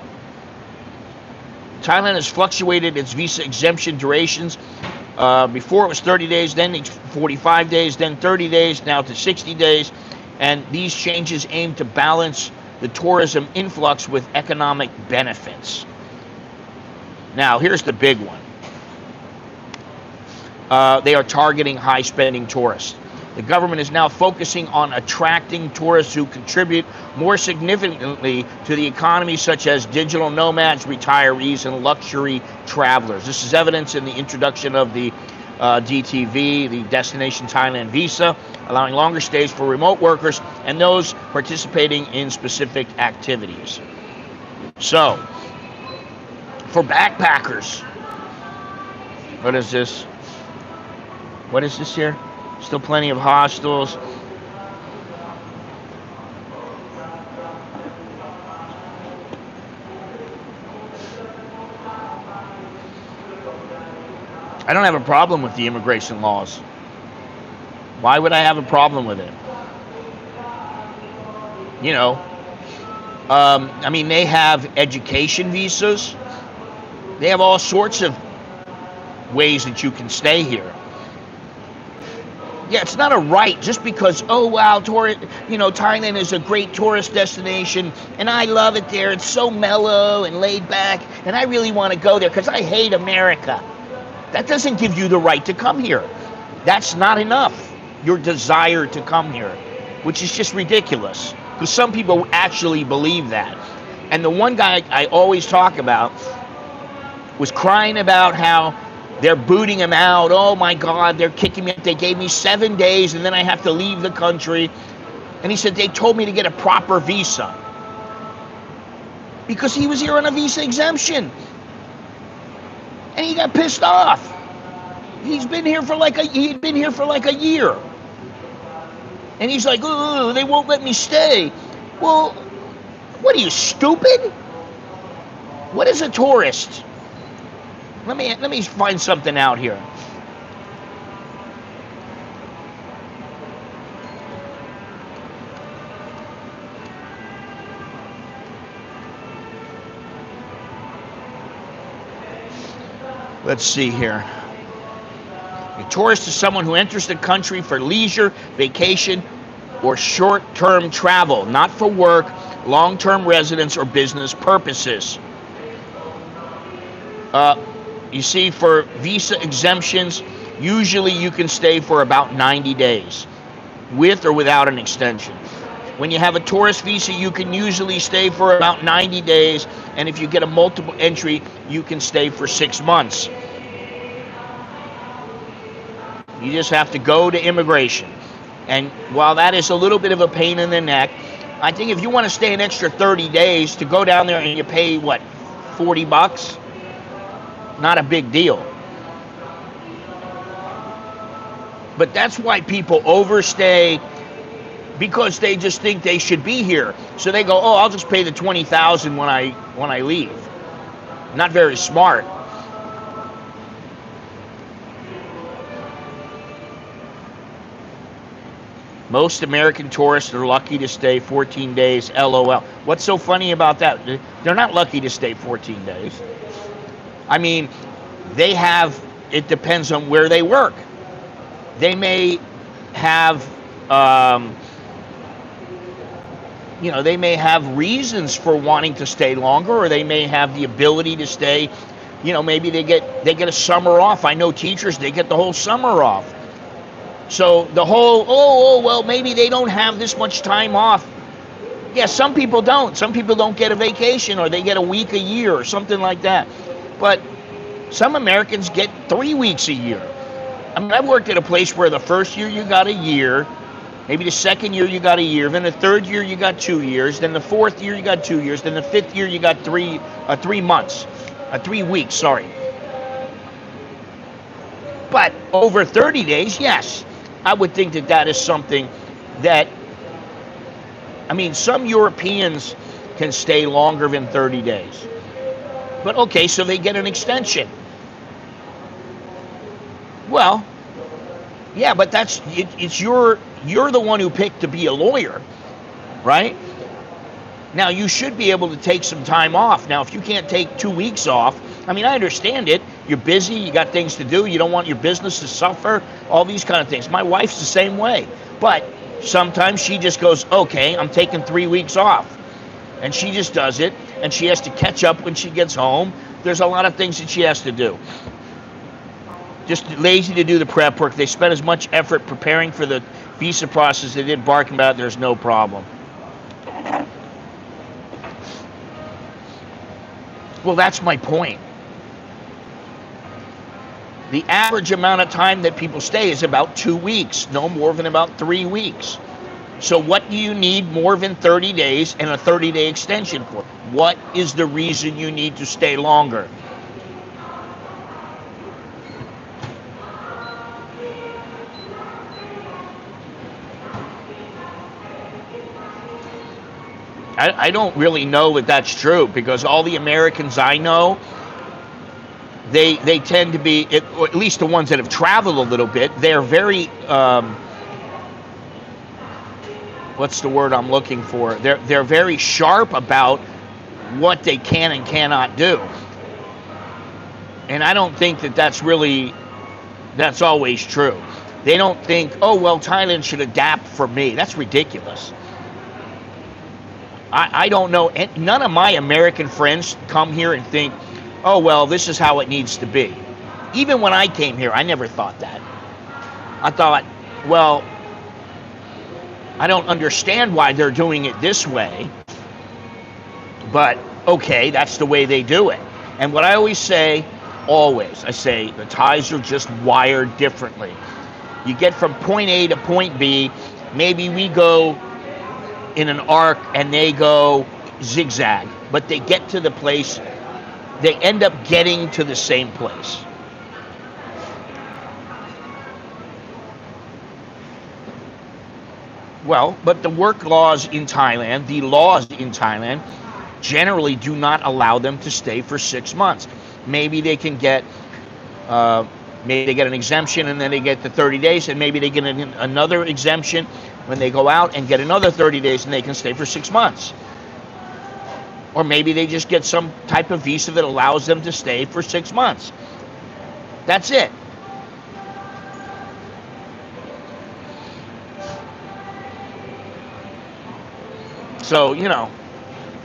has fluctuated its visa exemption durations. Before it was 30 days, then it's 45 days, then 30 days, now to 60 days. And these changes aim to balance the tourism influx with economic benefits. Now, here's the big one. They are targeting high-spending tourists. The government is now focusing on attracting tourists who contribute more significantly to the economy, such as digital nomads, retirees, and luxury travelers. This is evidence in the introduction of the DTV, the Destination Thailand Visa, allowing longer stays for remote workers and those participating in specific activities. So, for backpackers, what is this? What is this here? Still plenty of hostels. I don't have a problem with the immigration laws. Why would I have a problem with it? You know, I mean, they have education visas. They have all sorts of ways that you can stay here. Yeah, it's not a right just because, oh, wow, Thailand is a great tourist destination, and I love it there. It's so mellow and laid back, and I really want to go there because I hate America. That doesn't give you the right to come here. That's not enough, your desire to come here, which is just ridiculous, because some people actually believe that. And the one guy I always talk about was crying about how they're booting him out. Oh my God, they're kicking me out. They gave me 7 days and then I have to leave the country. And he said, they told me to get a proper visa. Because he was here on a visa exemption. And he got pissed off. He'd been here for like a year. And he's like, oh, they won't let me stay. Well, what are you, stupid? What is a tourist? Let me find something out here. Let's see here. A tourist is someone who enters the country for leisure, vacation, or short-term travel, not for work, long-term residence, or business purposes. You see, for visa exemptions, usually you can stay for about 90 days, with or without an extension. When you have a tourist visa, you can usually stay for about 90 days, and if you get a multiple entry, you can stay for 6 months. You just have to go to immigration. And while that is a little bit of a pain in the neck, I think if you want to stay an extra 30 days to go down there and you pay, what, $40? Not a big deal. But that's why people overstay, because they just think they should be here. So they go, oh, I'll just pay the $20,000 when I leave. Not very smart. Most American tourists are lucky to stay 14 days, LOL. What's so funny about that? They're not lucky to stay 14 days. I mean, they have, it depends on where they work. They may have, they may have reasons for wanting to stay longer, or they may have the ability to stay, maybe they get a summer off. I know teachers, they get the whole summer off. So the whole, well, maybe they don't have this much time off. Yeah, some people don't. Some people don't get a vacation, or they get a week a year or something like that. But some Americans get 3 weeks a year. I mean, I've worked at a place where the first year you got a year, maybe the second year you got a year, then the third year you got 2 years, then the fourth year you got 2 years, then the fifth year you got 3 weeks, sorry. But over 30 days, yes. I would think that is something that, I mean, some Europeans can stay longer than 30 days. But okay, so they get an extension. Well, yeah, but you're the one who picked to be a lawyer, right? Now, you should be able to take some time off. Now, if you can't take 2 weeks off, I mean, I understand it. You're busy, you got things to do, you don't want your business to suffer, all these kind of things. My wife's the same way. But sometimes she just goes, okay, I'm taking 3 weeks off. And she just does it, and she has to catch up when she gets home. There's a lot of things that she has to do. Just lazy to do the prep work. They spend as much effort preparing for the visa process they did barking about it, there's no problem. Well, that's my point. The average amount of time that people stay is about 2 weeks, no more than about 3 weeks. So what do you need more than 30 days and a 30-day extension for? What is the reason you need to stay longer? I don't really know that that's true, because all the Americans I know, they tend to be, or at least the ones that have traveled a little bit, they're very, what's the word I'm looking for? They're very sharp about what they can and cannot do. And I don't think that that's always true. They don't think, oh, well, Thailand should adapt for me. That's ridiculous. I don't know, none of my American friends come here and think, oh, well, this is how it needs to be. Even when I came here, I never thought that. I thought, well, I don't understand why they're doing it this way, but okay, that's the way they do it. And what I always say, I say, the Thais are just wired differently. You get from point A to point B, maybe we go in an arc and they go zigzag, but they get to the place, they end up getting to the same place. Well, but the work laws in Thailand, the laws in Thailand, generally do not allow them to stay for 6 months. Maybe they can get, maybe they get an exemption and then they get the 30 days, and maybe they get another exemption when they go out and get another 30 days and they can stay for 6 months. Or maybe they just get some type of visa that allows them to stay for 6 months. That's it. So,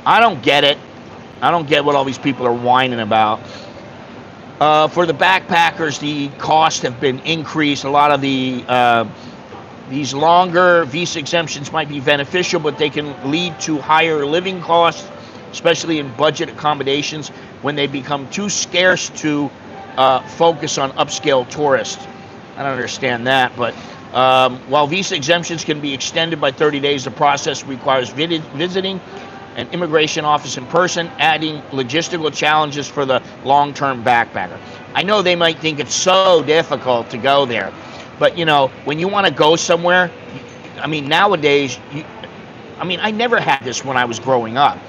I don't get it. I don't get what all these people are whining about. For the backpackers, the costs have been increased. A lot of the These longer visa exemptions might be beneficial, but they can lead to higher living costs, especially in budget accommodations when they become too scarce to focus on upscale tourists. I don't understand that, but while visa exemptions can be extended by 30 days, the process requires visiting an immigration office in person, adding logistical challenges for the long-term backpacker. I know they might think it's so difficult to go there, but you know, when you want to go somewhere, I mean, nowadays, I never had this when I was growing up.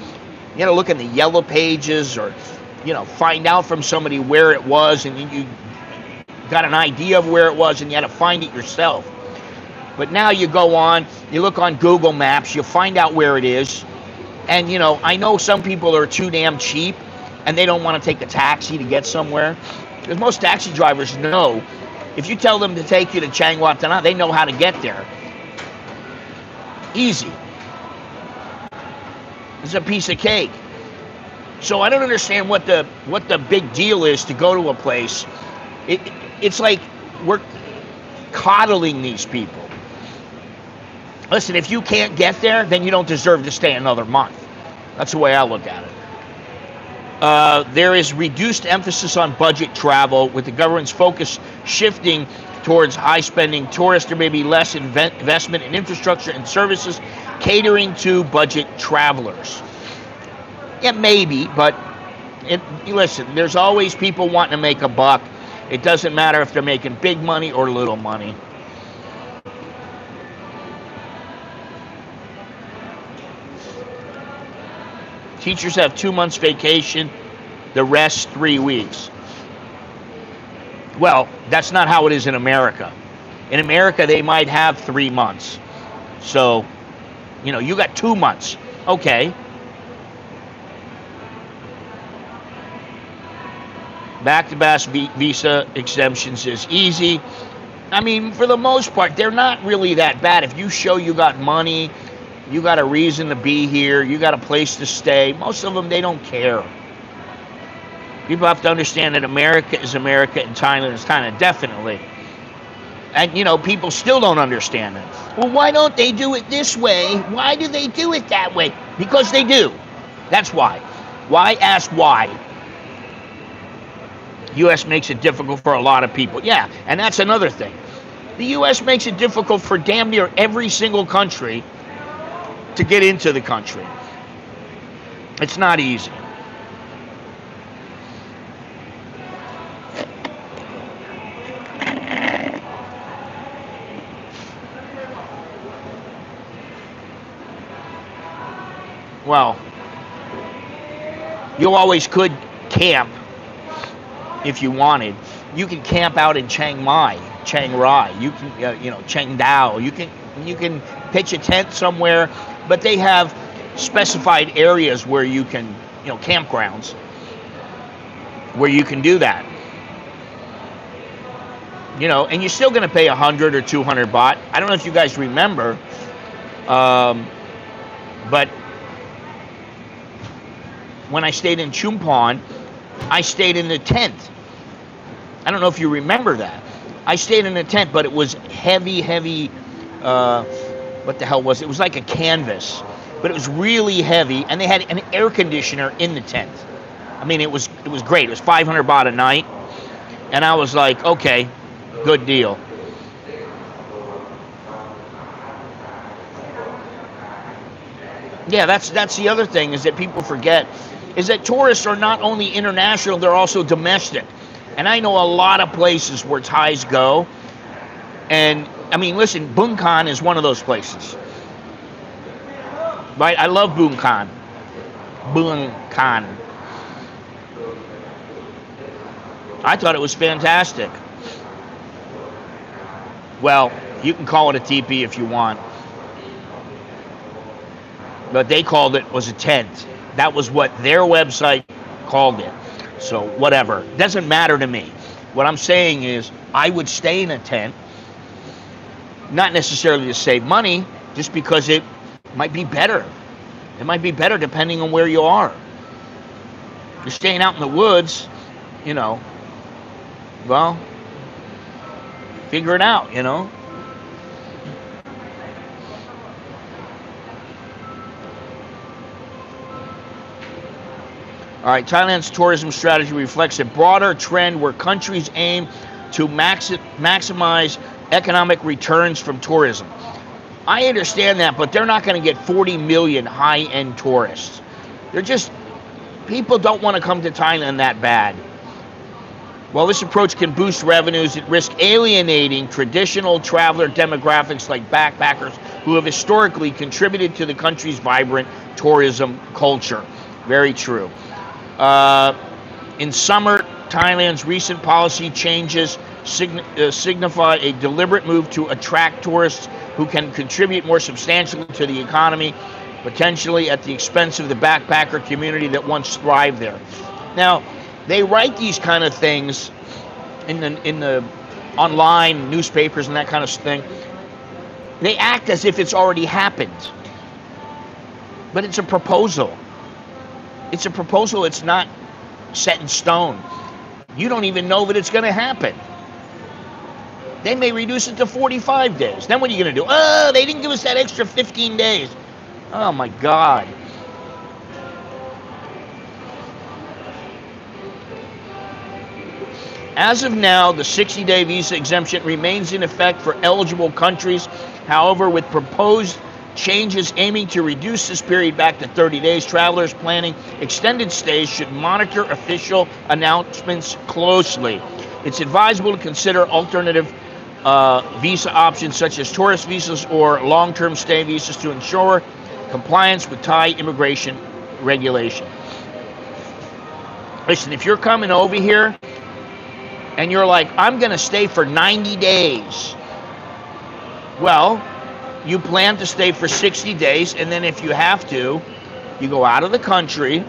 You had to look in the yellow pages, or find out from somebody where it was, and you got an idea of where it was, and you had to find it yourself. But now you go on, you look on Google Maps, you find out where it is. And I know some people are too damn cheap and they don't want to take a taxi to get somewhere. Because most taxi drivers know, if you tell them to take you to Chiang Mai, they know how to get there. Easy. It's a piece of cake. So I don't understand what the big deal is to go to a place. It's like we're coddling these people. Listen, if you can't get there, then you don't deserve to stay another month. That's the way I look at it. There is reduced emphasis on budget travel, with the government's focus shifting towards high-spending tourists. There may be less investment in infrastructure and services catering to budget travelers. Yeah, maybe, but listen, there's always people wanting to make a buck. It doesn't matter if they're making big money or little money. Teachers have 2 months vacation, the rest 3 weeks. Well, that's not how it is in America. In America, they might have 3 months. So, you got 2 months. Okay. Back-to-back visa exemptions is easy. For the most part, they're not really that bad. If you show you got money, you got a reason to be here, you got a place to stay, most of them, they don't care. People have to understand that America is America and Thailand is Thailand, definitely. And, people still don't understand it. Well, why don't they do it this way? Why do they do it that way? Because they do. That's why. Why? Ask why. U.S. makes it difficult for a lot of people. Yeah, and that's another thing. The U.S. makes it difficult for damn near every single country to get into the country. It's not easy. Well, you always could camp if you wanted. You can camp out in Chiang Rai. You can, Chiang Dao. You can pitch a tent somewhere, but they have specified areas where you can, campgrounds, where you can do that. And you're still going to pay 100 or 200 baht. I don't know if you guys remember, but when I stayed in Chumpon, I stayed in a tent. I don't know if you remember that. I stayed in a tent, but it was heavy, what the hell was it? It was like a canvas, but it was really heavy, and they had an air conditioner in the tent. It was great. It was 500 baht a night, and I was like, okay, good deal. Yeah, that's the other thing, is that people forget, is that tourists are not only international, they're also domestic. And I know a lot of places where Thais go, and listen, Bungkan is one of those places. Right? I love Bungkan. I thought it was fantastic. Well, you can call it a teepee if you want. But they called it was a tent. That was what their website called it. So whatever. Doesn't matter to me. What I'm saying is I would stay in a tent, not necessarily to save money, just because it might be better. It might be better depending on where you are. You're staying out in the woods, well, figure it out, All right, Thailand's tourism strategy reflects a broader trend where countries aim to maximize economic returns from tourism. I understand that, but they're not going to get 40 million high-end tourists. They're just, people don't want to come to Thailand that bad. While this approach can boost revenues, it risks alienating traditional traveler demographics like backpackers who have historically contributed to the country's vibrant tourism culture. Very true. In summer, Thailand's recent policy changes signify a deliberate move to attract tourists who can contribute more substantially to the economy, potentially at the expense of the backpacker community that once thrived there. Now, they write these kind of things in the online newspapers and that kind of thing. They act as if it's already happened. But it's a proposal. It's a proposal. It's not set in stone. You don't even know that it's going to happen. They may reduce it to 45 days. Then what are you going to do? Oh, they didn't give us that extra 15 days. Oh, my God. As of now, the 60-day visa exemption remains in effect for eligible countries. However, with proposed changes aiming to reduce this period back to 30 days, travelers planning extended stays should monitor official announcements closely. It's advisable to consider alternative visa options such as tourist visas or long-term stay visas to ensure compliance with Thai immigration regulation. Listen, if you're coming over here and you're like, I'm going to stay for 90 days, well, you plan to stay for 60 days, and then if you have to, you go out of the country,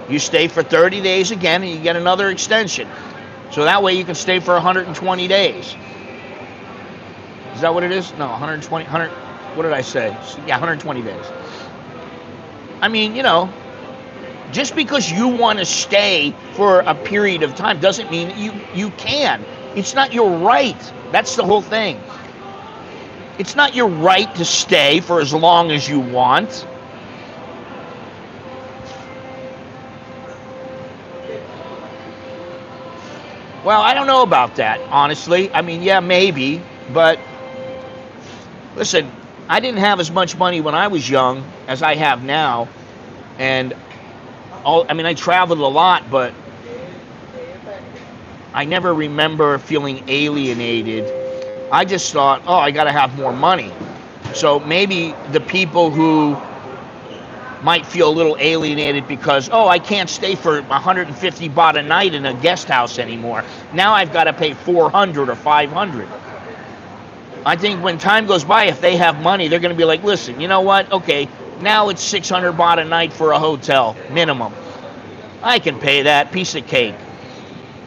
you stay for 30 days again, and you get another extension. So that way you can stay for 120 days. Is that what it is? No, 120, what did I say? Yeah, 120 days. I mean, you know, just because you want to stay for a period of time doesn't mean you can. It's not your right. That's the whole thing. It's not your right to stay for as long as you want. Well, I don't know about that, honestly. I mean, yeah, maybe, but listen, I didn't have as much money when I was young as I have now, and I traveled a lot, but I never remember feeling alienated. I just thought, oh, I got to have more money. So maybe the people who might feel a little alienated because, oh, I can't stay for 150 baht a night in a guest house anymore. Now I've got to pay 400 or 500. I think when time goes by, if they have money, they're going to be like, listen, you know what? Okay, now it's 600 baht a night for a hotel, minimum. I can pay that, piece of cake.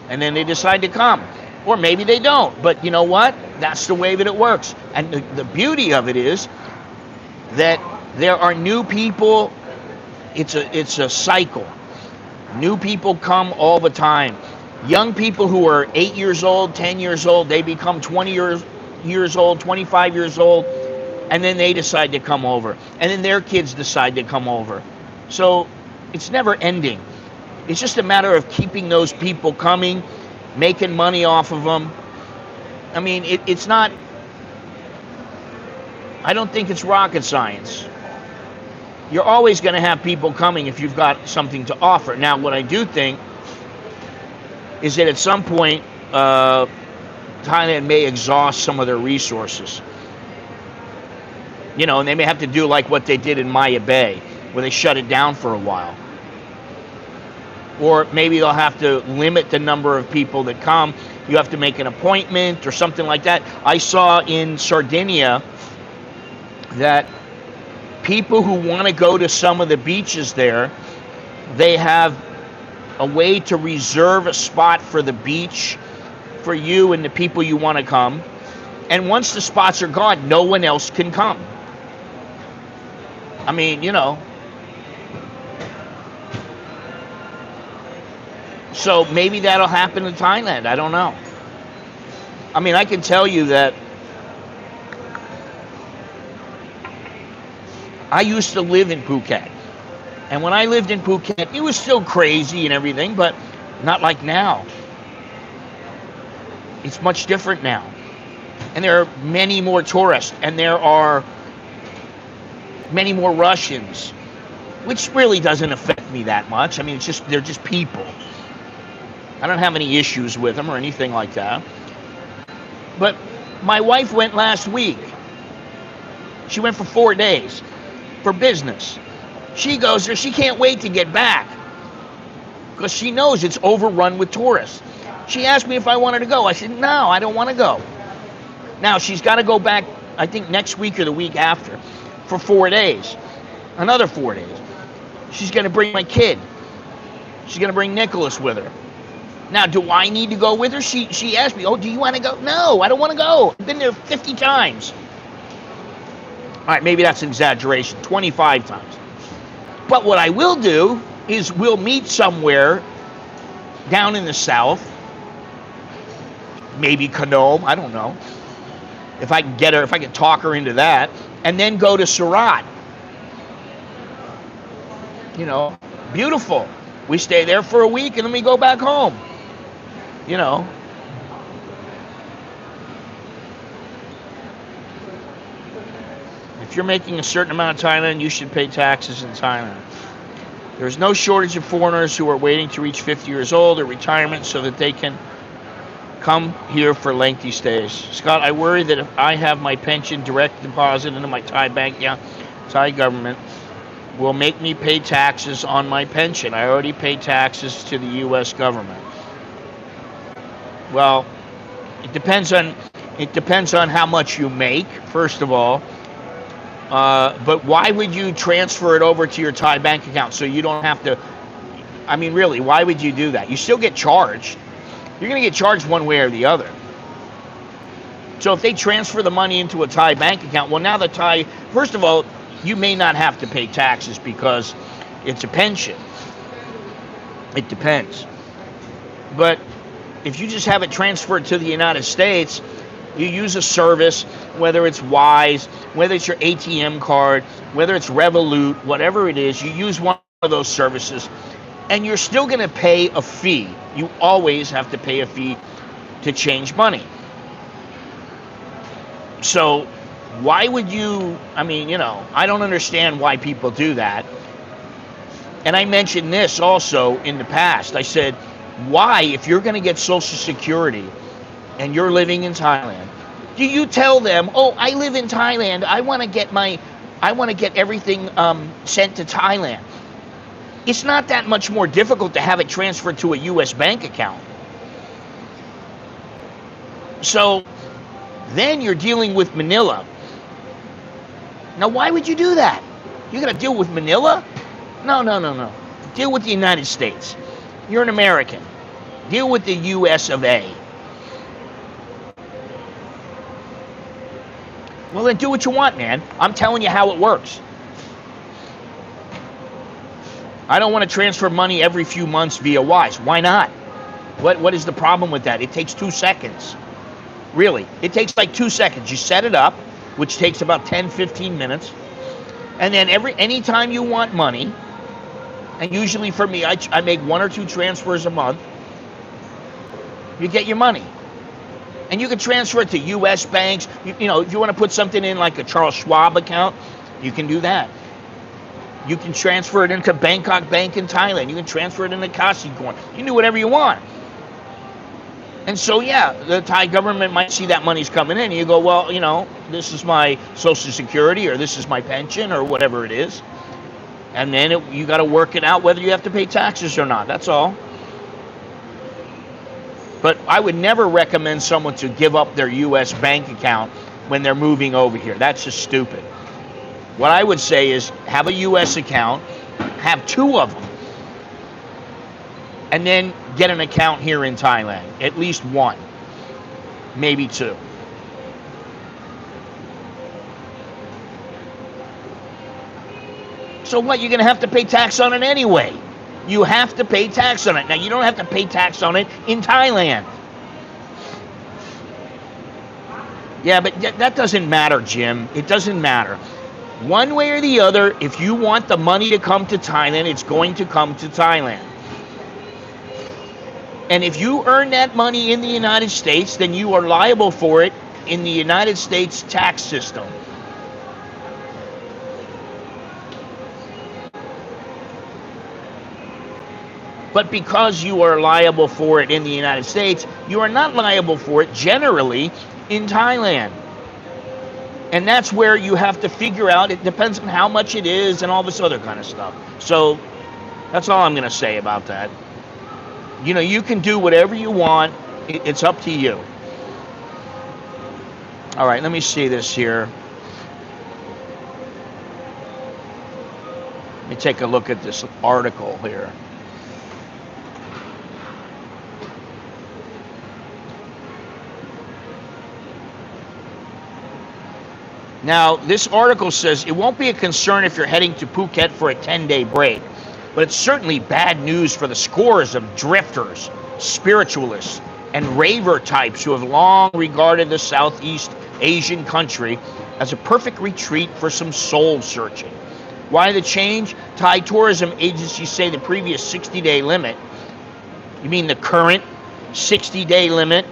And then they decide to come. Or maybe they don't. But you know what? That's the way that it works. And the beauty of it is that there are new people. It's a cycle. New people come all the time. Young people who are 8 years old, 10 years old, they become 20 years old, 25 years old, and then they decide to come over. And then their kids decide to come over. So it's never ending. It's just a matter of keeping those people coming, making money off of them. I mean, it's not, I don't think it's rocket science. You're always going to have people coming if you've got something to offer. Now, what I do think is that at some point, Thailand may exhaust some of their resources. You know, and they may have to do like what they did in Maya Bay, where they shut it down for a while. Or maybe they'll have to limit the number of people that come. You have to make an appointment or something like that. I saw in Sardinia that people who want to go to some of the beaches there, they have a way to reserve a spot for the beach for you and the people you want to come. And once the spots are gone, no one else can come. I mean, you know. So maybe that'll happen in Thailand. I don't know. I mean, I can tell you that I used to live in Phuket. And when I lived in Phuket, it was still crazy and everything, but not like now. It's much different now. And there are many more tourists, and there are many more Russians, which really doesn't affect me that much. I mean, they're just people. I don't have any issues with them or anything like that. But my wife went last week. She went for 4 days for business. She goes there, she can't wait to get back because she knows it's overrun with tourists. She asked me if I wanted to go. I said, no, I don't want to go. Now, she's got to go back, I think, next week or the week after for 4 days. Another 4 days. She's going to bring my kid. She's going to bring Nicholas with her. Now, do I need to go with her? She asked me, oh, do you want to go? No, I don't want to go. I've been there 50 times. All right, maybe that's an exaggeration, 25 times. But what I will do is we'll meet somewhere down in the south, maybe Kanome, I don't know. If I can get her, if I can talk her into that, and then go to Surat. You know, beautiful. We stay there for a week and then we go back home. You know. If you're making a certain amount of Thailand, you should pay taxes in Thailand. There's no shortage of foreigners who are waiting to reach 50 years old or retirement so that they can come here for lengthy stays. Scott, I worry that if I have my pension direct deposit into my Thai bank account, Thai government will make me pay taxes on my pension. I already pay taxes to the U.S. government. Well, it depends on how much you make, first of all. But why would you transfer it over to your Thai bank account so you don't have to? I mean, really, why would you do that? You still get charged. You're going to get charged one way or the other. So if they transfer the money into a Thai bank account, well, now the Thai, first of all, you may not have to pay taxes because it's a pension. It depends. But if you just have it transferred to the United States, you use a service, whether it's Wise, whether it's your ATM card, whether it's Revolut, whatever it is, you use one of those services, and you're still going to pay a fee. You always have to pay a fee to change money. So why would you, I mean, you know, I don't understand why people do that. And I mentioned this also in the past. I said, why, if you're going to get Social Security and you're living in Thailand, do you tell them, oh, I live in Thailand, I want to get everything sent to Thailand? It's not that much more difficult to have it transferred to a U.S. bank account. So then you're dealing with Manila. Now, why would you do that? You're going to deal with Manila? No. Deal with the United States. You're an American. Deal with the U.S. of A. Well, then do what you want, man. I'm telling you how it works. I don't want to transfer money every few months via Wise. Why not? What is the problem with that? It takes 2 seconds. Really, it takes like 2 seconds. You set it up, which takes about 10-15 minutes. And then anytime you want money, and usually for me, I make 1 or 2 transfers a month, you get your money. And you can transfer it to U.S. banks. You know, if you want to put something in like a Charles Schwab account, you can do that. You can transfer it into Bangkok Bank in Thailand. You can transfer it into CASHAPP. You can do whatever you want. And so, yeah, the Thai government might see that money's coming in. And you go, well, you know, this is my Social Security or this is my pension or whatever it is. And then you got to work it out whether you have to pay taxes or not. That's all. But I would never recommend someone to give up their U.S. bank account when they're moving over here. That's just stupid. What I would say is have a U.S. account, have 2 of them, and then get an account here in Thailand. At least 1, maybe 2. So what, you're going to have to pay tax on it anyway. You have to pay tax on it. Now, you don't have to pay tax on it in Thailand. Yeah, but that doesn't matter, Jim. It doesn't matter. One way or the other, if you want the money to come to Thailand, it's going to come to Thailand. And if you earn that money in the United States, then you are liable for it in the United States tax system. But because you are liable for it in the United States, you are not liable for it generally in Thailand. And that's where you have to figure out, it depends on how much it is and all this other kind of stuff. So that's all I'm going to say about that. You know, you can do whatever you want. It's up to you. All right, let me see this here. Let me take a look at this article here. Now, this article says it won't be a concern if you're heading to Phuket for a 10-day break, but it's certainly bad news for the scores of drifters, spiritualists, and raver types who have long regarded the Southeast Asian country as a perfect retreat for some soul searching. Why the change? Thai tourism agencies say the previous 60-day limit, you mean the current 60-day limit,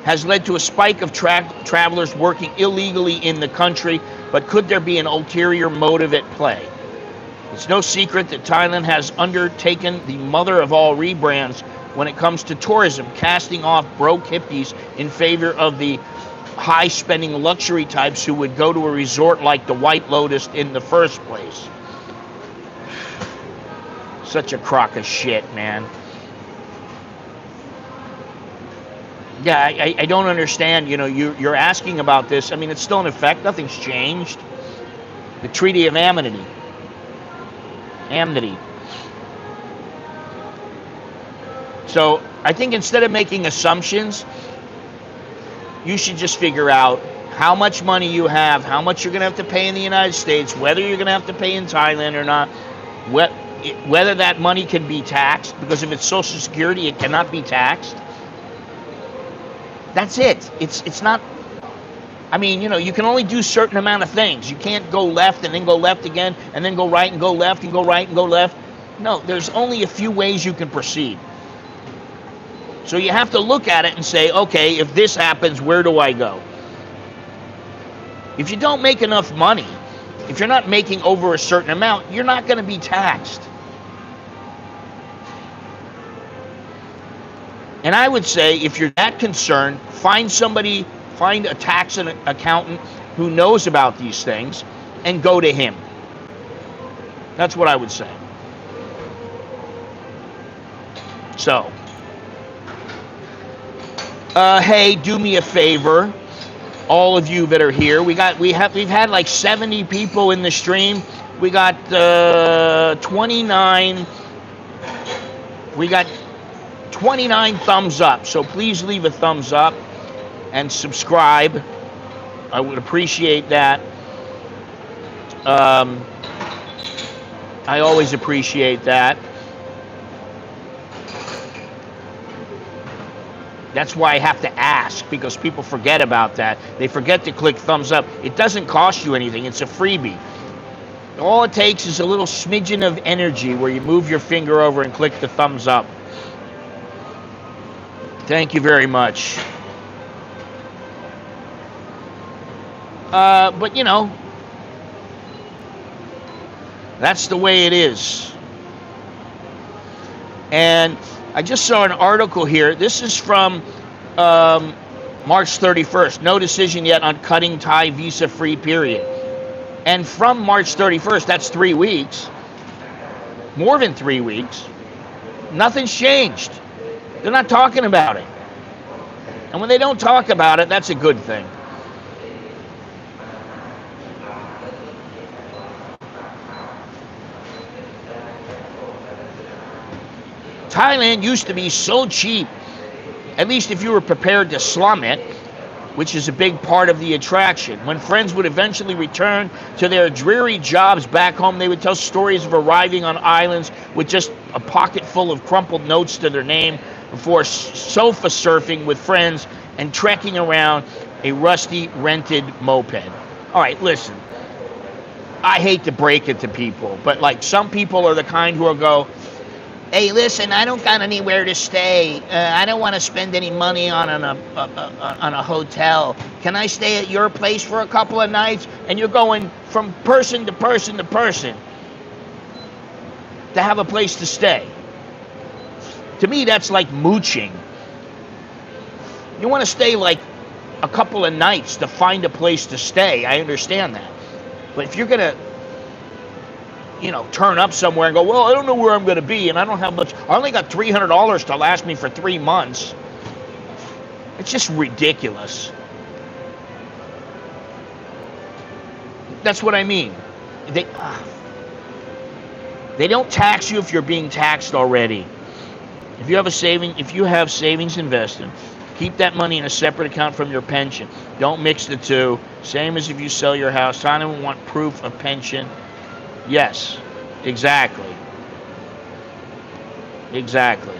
has led to a spike of travelers working illegally in the country, but could there be an ulterior motive at play? It's no secret that Thailand has undertaken the mother of all rebrands when it comes to tourism, casting off broke hippies in favor of the high-spending luxury types who would go to a resort like the White Lotus in the first place. Such a crock of shit, man. Yeah, I don't understand. You know, you're asking about this. I mean, it's still in effect. Nothing's changed. The Treaty of Amity. So I think instead of making assumptions, you should just figure out how much money you have, how much you're going to have to pay in the United States, whether you're going to have to pay in Thailand or not, whether that money can be taxed, because if it's Social Security, it cannot be taxed. That's it. It's not, I mean, you know, you can only do a certain amount of things. You can't go left and then go left again and then go right and go left and go right and go left. No, there's only a few ways you can proceed. So you have to look at it and say, okay, if this happens, where do I go? If you don't make enough money, if you're not making over a certain amount, you're not going to be taxed. And I would say, if you're that concerned, find a tax accountant who knows about these things and go to him. That's what I would say. So, hey, do me a favor, all of you that are here. We've had like 70 people in the stream. We got 29. We got 29 thumbs up, so please leave a thumbs up and subscribe. I would appreciate that. I always appreciate that. That's why I have to ask, because people forget about that. They forget to click thumbs up. It doesn't cost you anything. It's a freebie. All it takes is a little smidgen of energy where you move your finger over and click the thumbs up. Thank you very much. But, you know, that's the way it is. And I just saw an article here. This is from March 31st. No decision yet on cutting Thai visa-free period. And from March 31st, that's 3 weeks, more than 3 weeks, nothing's changed. They're not talking about it. And when they don't talk about it, that's a good thing. Thailand used to be so cheap, at least if you were prepared to slum it, which is a big part of the attraction. When friends would eventually return to their dreary jobs back home, they would tell stories of arriving on islands with just a pocket full of crumpled notes to their name before sofa surfing with friends and trekking around a rusty rented moped. All right, listen. I hate to break it to people, but like some people are the kind who will go, hey, listen, I don't got anywhere to stay. I don't want to spend any money on a hotel. Can I stay at your place for a couple of nights? And you're going from person to person to person to have a place to stay. To me, that's like mooching. You want to stay like a couple of nights to find a place to stay. I understand that. But if you're going to, turn up somewhere and go, well, I don't know where I'm going to be, and I don't have much. I only got $300 to last me for 3 months. It's just ridiculous. That's what I mean. They don't tax you if you're being taxed already. If you have savings invested, keep that money in a separate account from your pension. Don't mix the two. Same as if you sell your house. I don't want proof of pension. Yes, exactly. Exactly.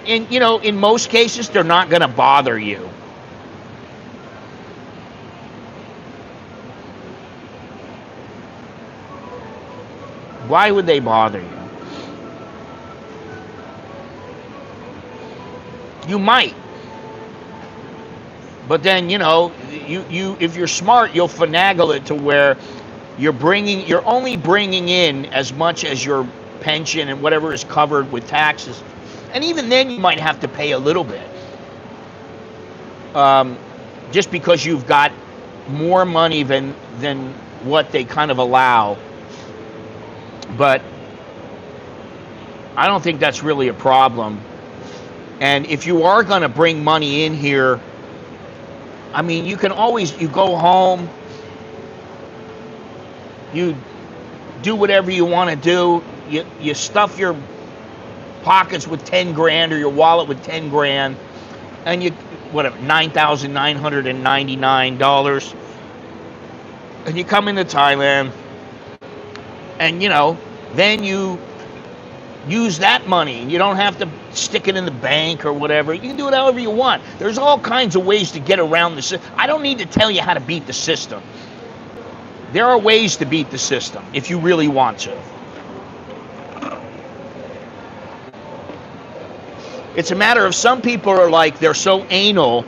And, in most cases, they're not going to bother you. Why would they bother you? You might. But then, if you're smart, you'll finagle it to where you're only bringing in as much as your pension and whatever is covered with taxes. And even then you might have to pay a little bit. Just because you've got more money than what they kind of allow. But I don't think that's really a problem. And if you are going to bring money in here, I mean, you can always, you go home, you do whatever you want to do, you stuff your pockets with 10 grand or your wallet with 10 grand, and $9,999, and you come into Thailand, and then you use that money, and you don't have to stick it in the bank or whatever. You can do it however you want. There's all kinds of ways to get around the system. I don't need to tell you how to beat the system. There are ways to beat the system if you really want to. It's a matter of some people are like, they're so anal.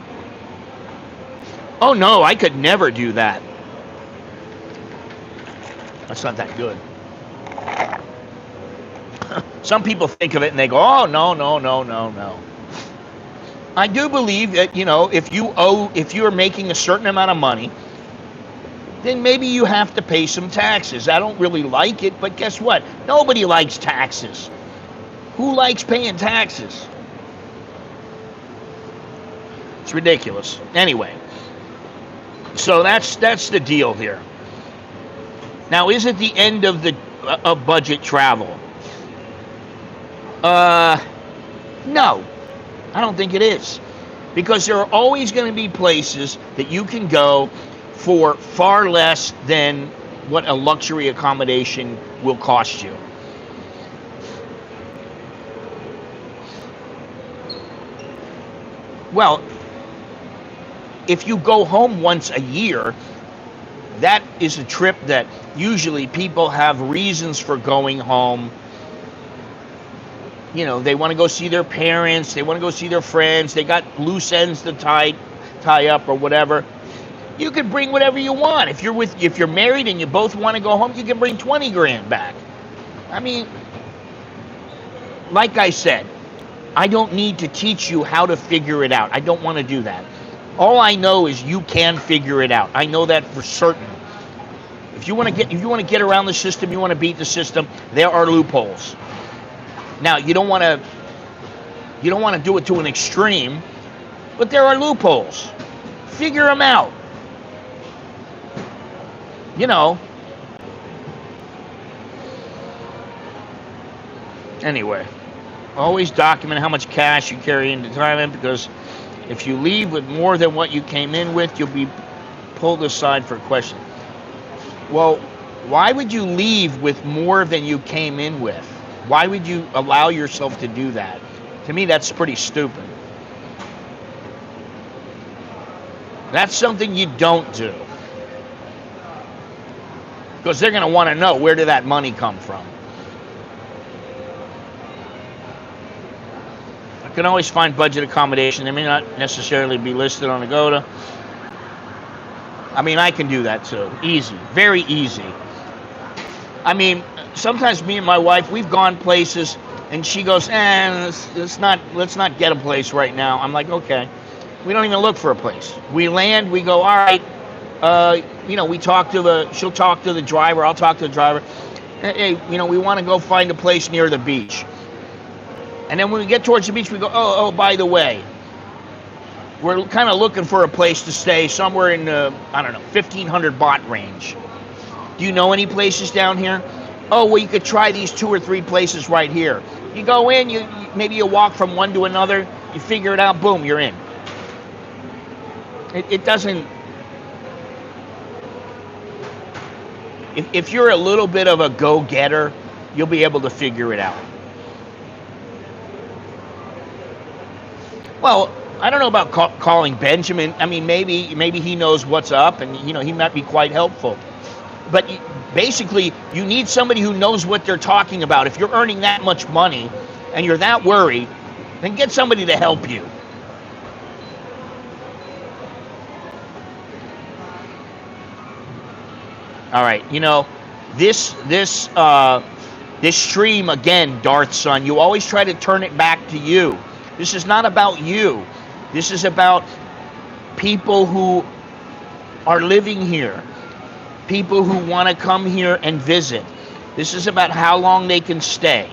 Oh no, I could never do that. That's not that good. Some people think of it and they go, oh, no. I do believe that, if you're making a certain amount of money, then maybe you have to pay some taxes. I don't really like it, but guess what? Nobody likes taxes. Who likes paying taxes? It's ridiculous. Anyway, so that's the deal here. Now, is it the end of budget travel? No, I don't think it is, because there are always going to be places that you can go for far less than what a luxury accommodation will cost you. Well, if you go home once a year, that is a trip that usually people have reasons for going home. They want to go see their parents, they want to go see their friends, they got loose ends to tie up or whatever. You can bring whatever you want. If you're married and you both want to go home, you can bring 20 grand back. I mean, like I said, I don't need to teach you how to figure it out. I don't want to do that. All I know is you can figure it out. I know that for certain. If you want to get around the system, you want to beat the system, there are loopholes. Now, you don't want to do it to an extreme, but there are loopholes. Figure them out. Anyway, always document how much cash you carry into Thailand, because if you leave with more than what you came in with, you'll be pulled aside for a question. Well, why would you leave with more than you came in with? Why would you allow yourself to do that? To me, that's pretty stupid. That's something you don't do. because they're going to want to know, where did that money come from? I can always find budget accommodation. They may not necessarily be listed on Agoda. I mean, I can do that too. Easy. Very easy. I mean, sometimes me and my wife, we've gone places, and she goes, let's not get a place right now. I'm like, okay. We don't even look for a place. We land, we go, all right. We talk to she'll talk to the driver, I'll talk to the driver. Hey, we want to go find a place near the beach. And then when we get towards the beach, we go, oh, by the way, we're kind of looking for a place to stay somewhere in the, 1,500 baht range. Do you know any places down here? Oh, well, you could try these 2 or 3 places right here. You go in, maybe you walk from one to another, you figure it out, boom, you're in. It doesn't... If you're a little bit of a go-getter, you'll be able to figure it out. Well, I don't know about calling Benjamin. I mean, maybe he knows what's up, and he might be quite helpful. But basically, you need somebody who knows what they're talking about. If you're earning that much money and you're that worried, then get somebody to help you. All right, this stream, again, Darth Son, you always try to turn it back to you. This is not about you. This is about people who are living here, people who want to come here and visit. This is about how long they can stay,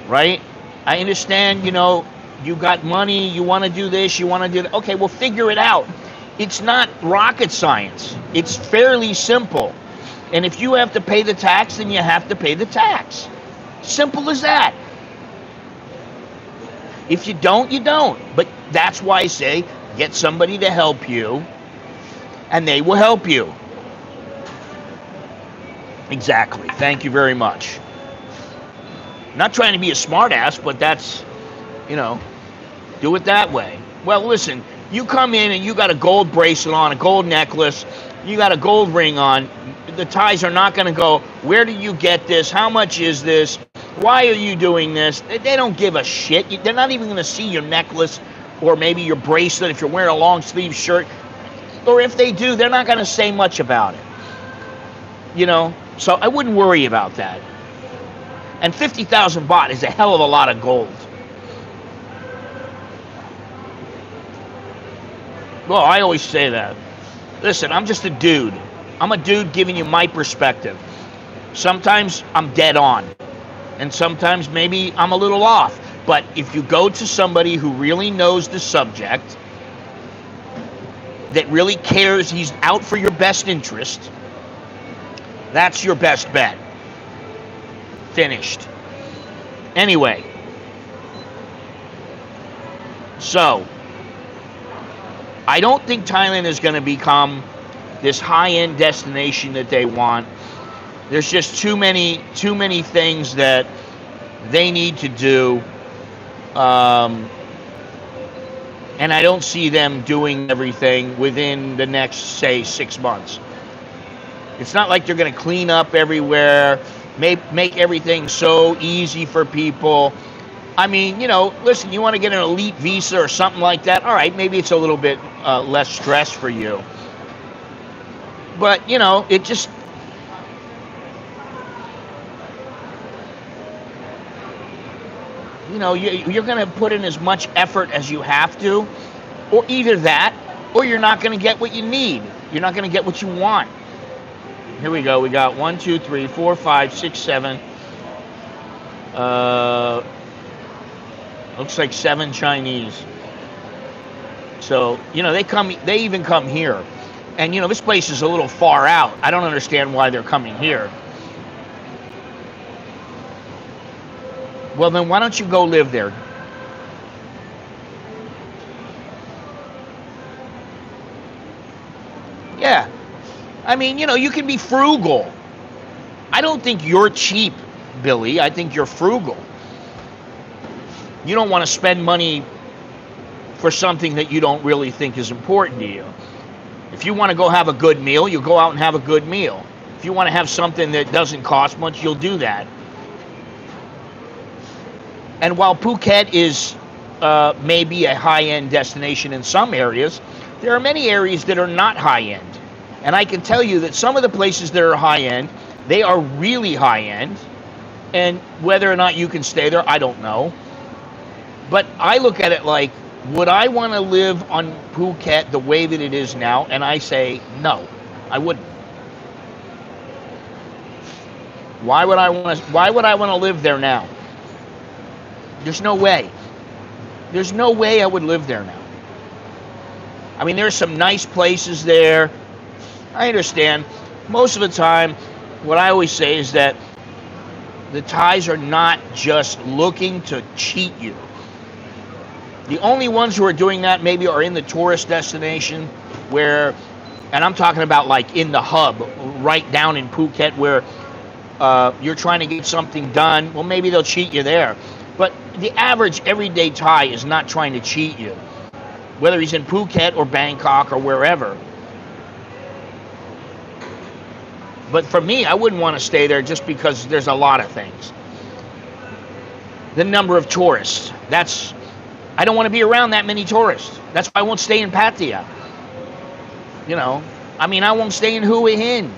right? I understand, you got money, you want to do this, you want to do that. Okay, well, figure it out. It's not rocket science. It's fairly simple. And if you have to pay the tax, then you have to pay the tax. Simple as that. If you don't, you don't. But that's why I say, get somebody to help you, and they will help you. Exactly. Thank you very much. Not trying to be a smartass, but that's, do it that way. Well, listen, you come in and you got a gold bracelet on, a gold necklace, you got a gold ring on. The Thais are not going to go, where do you get this? How much is this? Why are you doing this? They don't give a shit. They're not even going to see your necklace or maybe your bracelet if you're wearing a long sleeve shirt. Or if they do, they're not going to say much about it. So I wouldn't worry about that. And 50,000 baht is a hell of a lot of gold. Well, I always say that. Listen, I'm just a dude. I'm a dude giving you my perspective. Sometimes I'm dead on. And sometimes maybe I'm a little off. But if you go to somebody who really knows the subject, that really cares, he's out for your best interest, that's your best bet. Finished. Anyway. So, I don't think Thailand is going to become this high-end destination that they want. There's just too many things that they need to do. And I don't see them doing everything within the next, say, 6 months. It's not like they're going to clean up everywhere, make everything so easy for people. I mean, listen, you want to get an elite visa or something like that, all right, maybe it's a little bit less stress for you. But, it just... you're going to put in as much effort as you have to, or either that, or you're not going to get what you need. You're not going to get what you want. Here we go. We got 1, 2, 3, 4, 5, 6, 7. Looks like 7 Chinese. So, they even come here. And, this place is a little far out. I don't understand why they're coming here. Well, then why don't you go live there? Yeah. I mean, you can be frugal. I don't think you're cheap, Billy. I think you're frugal. You don't want to spend money for something that you don't really think is important to you. If you want to go have a good meal, you go out and have a good meal. If you want to have something that doesn't cost much, you'll do that. And while Phuket is maybe a high-end destination in some areas, there are many areas that are not high-end. And I can tell you that some of the places that are high-end, they are really high-end. And whether or not you can stay there, I don't know. But I look at it like, would I want to live on Phuket the way that it is now? And I say, no, I wouldn't. Why would I want to live there now? There's no way. There's no way I would live there now. I mean, there's some nice places there. I understand. Most of the time, what I always say is that the Thais are not just looking to cheat you. The only ones who are doing that maybe are in the tourist destination where, and I'm talking about like in the hub, right down in Phuket where you're trying to get something done. Well, maybe they'll cheat you there. But the average everyday Thai is not trying to cheat you, whether he's in Phuket or Bangkok or wherever. But for me, I wouldn't want to stay there just because there's a lot of things. The number of tourists, I don't want to be around that many tourists. That's why I won't stay in Pattaya. You know, I mean, I won't stay in Hue Hin.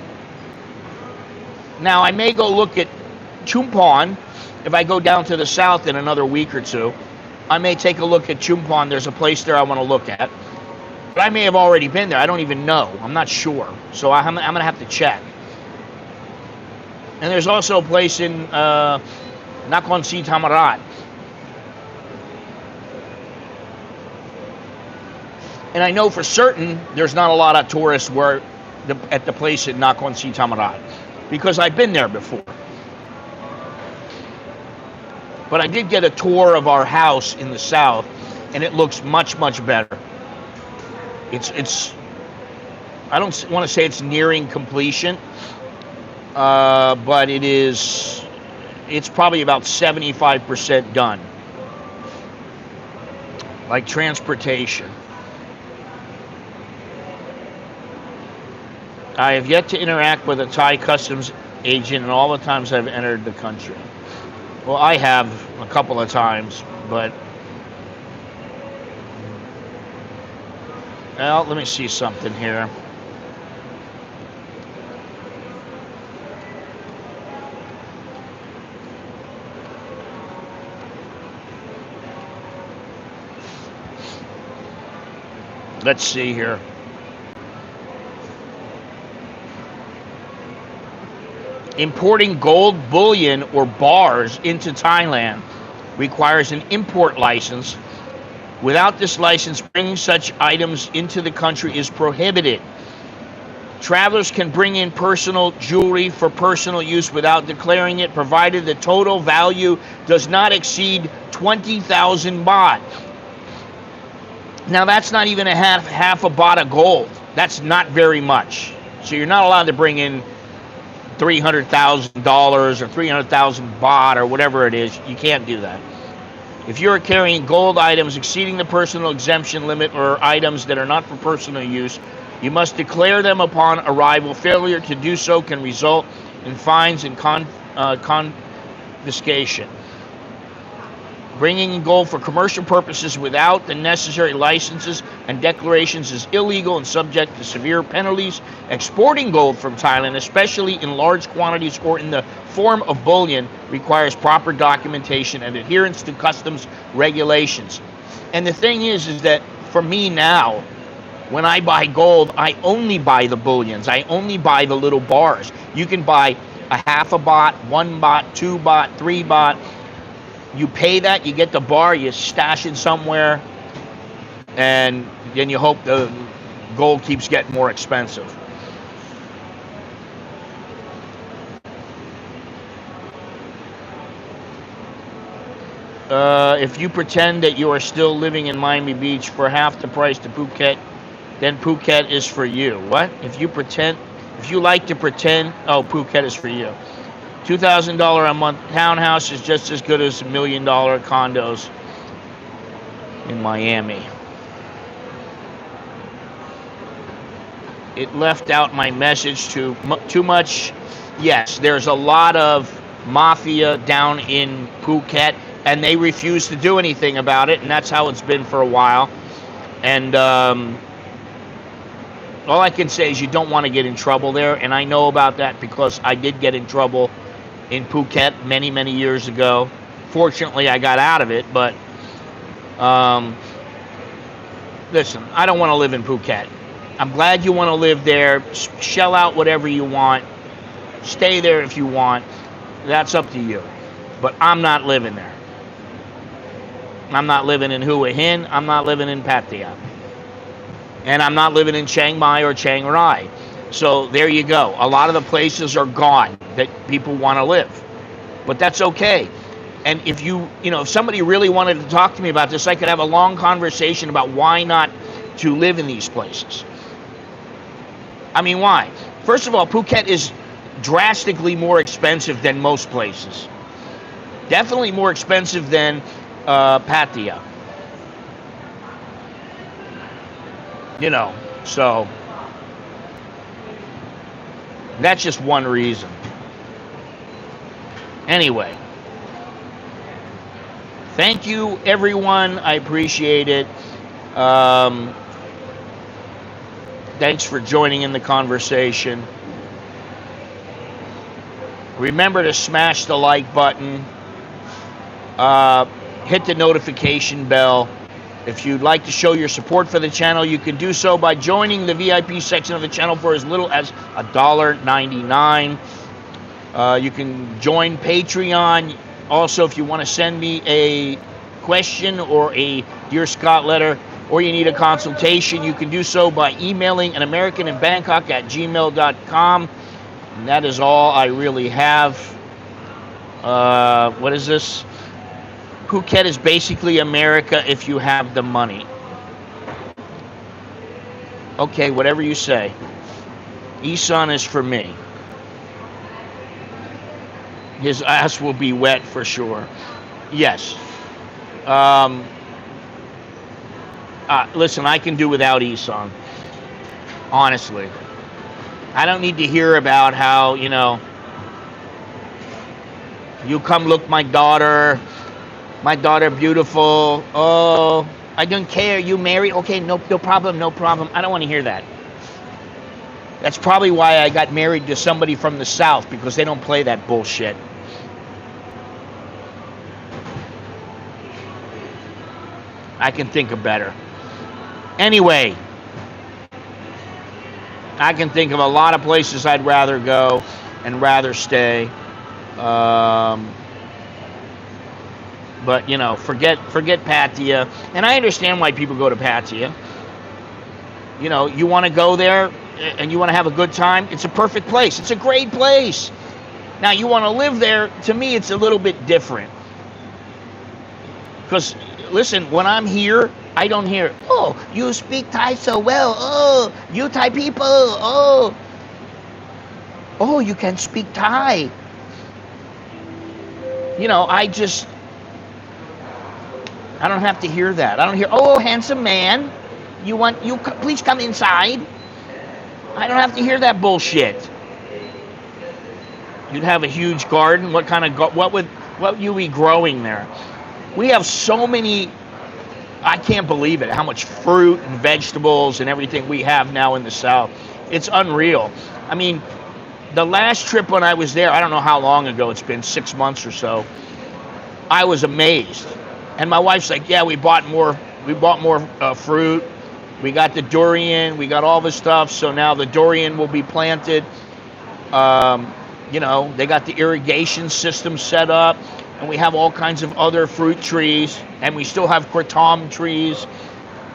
Now, I may go look at Chumpon. If I go down to the south in another week or two, I may take a look at Chumpon. There's a place there I want to look at. But I may have already been there. I don't even know. I'm not sure. So I'm going to have to check. And there's also a place in Nakhon Si Thammarat. And I know for certain there's not a lot of tourists at the place in Nakhon Si Thammarat because I've been there before. But I did get a tour of our house in the south, and it looks much, much better. It's I don't want to say it's nearing completion, but it's probably about 75% done. Like transportation. I have yet to interact with a Thai customs agent in all the times I've entered the country. Well, I have a couple of times, but well, let me see something here. Let's see here. Importing gold bullion or bars into Thailand requires an import license. Without this license, bringing such items into the country is prohibited. Travelers can bring in personal jewelry for personal use without declaring it, provided the total value does not exceed 20,000 baht. Now, that's not even a half a baht of gold. That's not very much. So you're not allowed to bring in $300,000 or 300,000 baht or whatever it is. You can't do that. If you're carrying gold items exceeding the personal exemption limit or items that are not for personal use, you must declare them upon arrival. Failure to do so can result in fines and confiscation. Bringing in gold for commercial purposes without the necessary licenses and declarations is illegal and subject to severe penalties. Exporting gold from Thailand, especially in large quantities or in the form of bullion, requires proper documentation and adherence to customs regulations. And the thing is that for me now, when I buy gold, I only buy the bullions. I only buy the little bars. You can buy a half a baht, 1 baht, 2 baht, 3 baht. You pay that, you get the bar, you stash it somewhere, and then you hope the gold keeps getting more expensive. If you pretend that you are still living in Miami Beach for half the price to Phuket, then Phuket is for you. What? If you like to pretend, Phuket is for you. $2,000 a month townhouse is just as good as $1 million condos in Miami. it left out my message too much. Yes, there's a lot of mafia down in Phuket, and they refuse to do anything about it, and that's how it's been for a while. And all I can say is you don't want to get in trouble there, and I know about that because I did get in trouble in Phuket many, many years ago. Fortunately, I got out of it, but listen, I don't want to live in Phuket. I'm glad you want to live there. Shell out whatever you want. Stay there if you want. That's up to you. But I'm not living there. I'm not living in Hua Hin. I'm not living in Pattaya. And I'm not living in Chiang Mai or Chiang Rai. So there you go. A lot of the places are gone that people want to live. But that's okay. And if if somebody really wanted to talk to me about this, I could have a long conversation about why not to live in these places. I mean, why? First of all, Phuket is drastically more expensive than most places. Definitely more expensive than Pattaya. So that's just one reason. Anyway, thank you, everyone. I appreciate it. Thanks for joining in the conversation. Remember to smash the like button. Hit the notification bell. If you'd like to show your support for the channel, you can do so by joining the VIP section of the channel for as little as $1.99. You can join Patreon. Also, if you want to send me a question or a Dear Scott letter, or you need a consultation, you can do so by emailing anamericaninbangkok@gmail.com. And that is all I really have. What is this? Phuket is basically America if you have the money. Okay, whatever you say. Isan is for me. His ass will be wet for sure. Yes. Listen, I can do without Isan. Honestly. I don't need to hear about how, you come look my daughter beautiful. Oh, I don't care. You married? Okay, no problem. I don't want to hear that. That's probably why I got married to somebody from the South, because they don't play that bullshit. I can think of better. Anyway, I can think of a lot of places I'd rather go and rather stay. But forget Pattaya. And I understand why people go to Pattaya. You want to go there and you want to have a good time. It's a perfect place. It's a great place. Now you want to live there. To me, it's a little bit different. Because listen, when I'm here, I don't hear, oh, you speak Thai so well. Oh, you Thai people. Oh, you can speak Thai. I don't have to hear that. I don't hear, oh, handsome man, please come inside. I don't have to hear that bullshit. You'd have a huge garden. What would you be growing there? We have so many, I can't believe it, how much fruit and vegetables and everything we have now in the South. It's unreal. I mean, the last trip when I was there, I don't know how long ago, it's been 6 months or so, I was amazed. And my wife's like, yeah, we bought more fruit. We got the durian, we got all the stuff, so now the durian will be planted. They got the irrigation system set up, and we have all kinds of other fruit trees, and we still have kratom trees.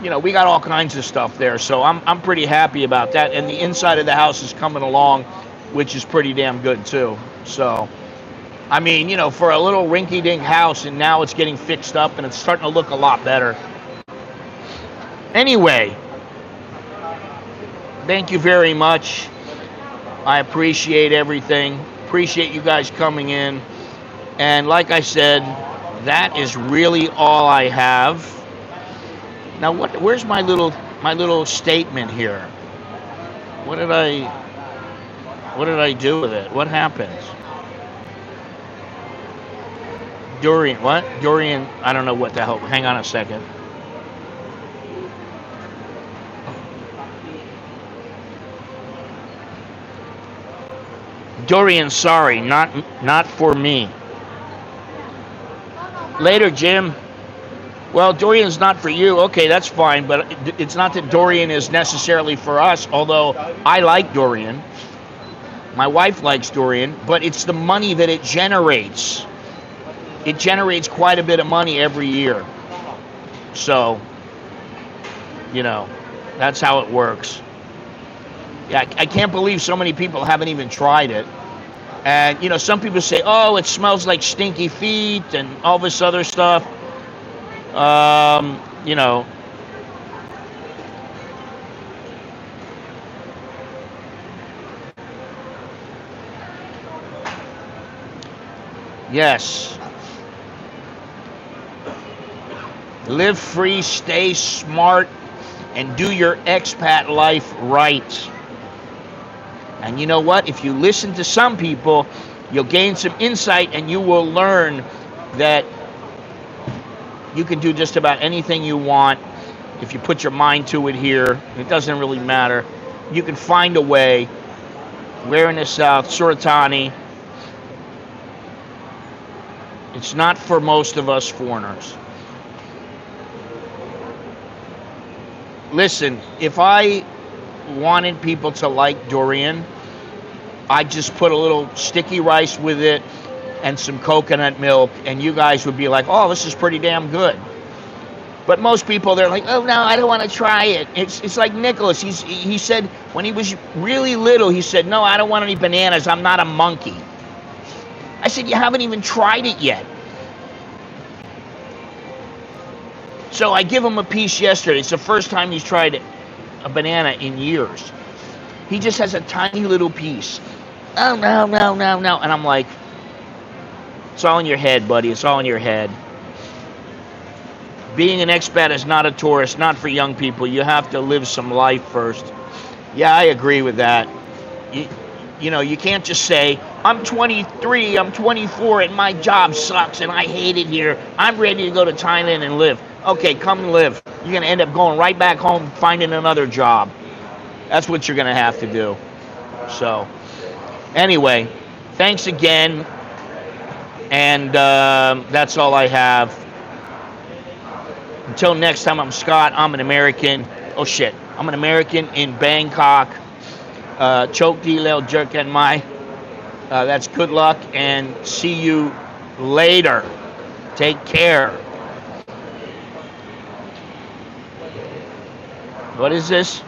We got all kinds of stuff there, so I'm pretty happy about that. And the inside of the house is coming along, which is pretty damn good too. So, I mean, for a little rinky-dink house, and now it's getting fixed up, and it's starting to look a lot better. Anyway, thank you very much. I appreciate everything. Appreciate you guys coming in. And like I said, that is really all I have. Now, where's my little statement here? What did I do with it? What happened? Durian, what? Durian, I don't know what the hell. Hang on a second. Durian, sorry, not for me. Later, Jim. Well, Dorian's not for you. Okay, that's fine, but it's not that Dorian is necessarily for us, although I like Dorian. My wife likes Dorian, but it's the money that it generates. It generates quite a bit of money every year. So, you know, that's how it works. Yeah, I can't believe so many people haven't even tried it. And, you know, some people say, oh, it smells like stinky feet and all this other stuff. You know, yes. Live free, stay smart, and do your expat life right. And you know what? If you listen to some people, you'll gain some insight and you will learn that you can do just about anything you want if you put your mind to it here. It doesn't really matter. You can find a way. We're in the South, Suratani. It's not for most of us foreigners. Listen, if I wanted people to like durian, I'd just put a little sticky rice with it and some coconut milk, and you guys would be like, oh, this is pretty damn good. But most people, they're like, oh, no, I don't want to try it. It's like Nicholas. He said when he was really little, he said, no, I don't want any bananas. I'm not a monkey. I said, you haven't even tried it yet. So I give him a piece yesterday. It's the first time he's tried a banana in years. He just has a tiny little piece. Oh, no. And I'm like, it's all in your head, buddy. It's all in your head. Being an expat is not a tourist, not for young people. You have to live some life first. Yeah, I agree with that. You know, you can't just say, I'm 23, I'm 24, and my job sucks, and I hate it here. I'm ready to go to Thailand and live. Okay, come and live. You're going to end up going right back home, finding another job. That's what you're going to have to do. So, anyway, thanks again. And that's all I have. Until next time, I'm Scott. I'm an American. Oh, shit. I'm an American in Bangkok. Choke Dilo Jerk and my. That's good luck and see you later. Take care. What is this?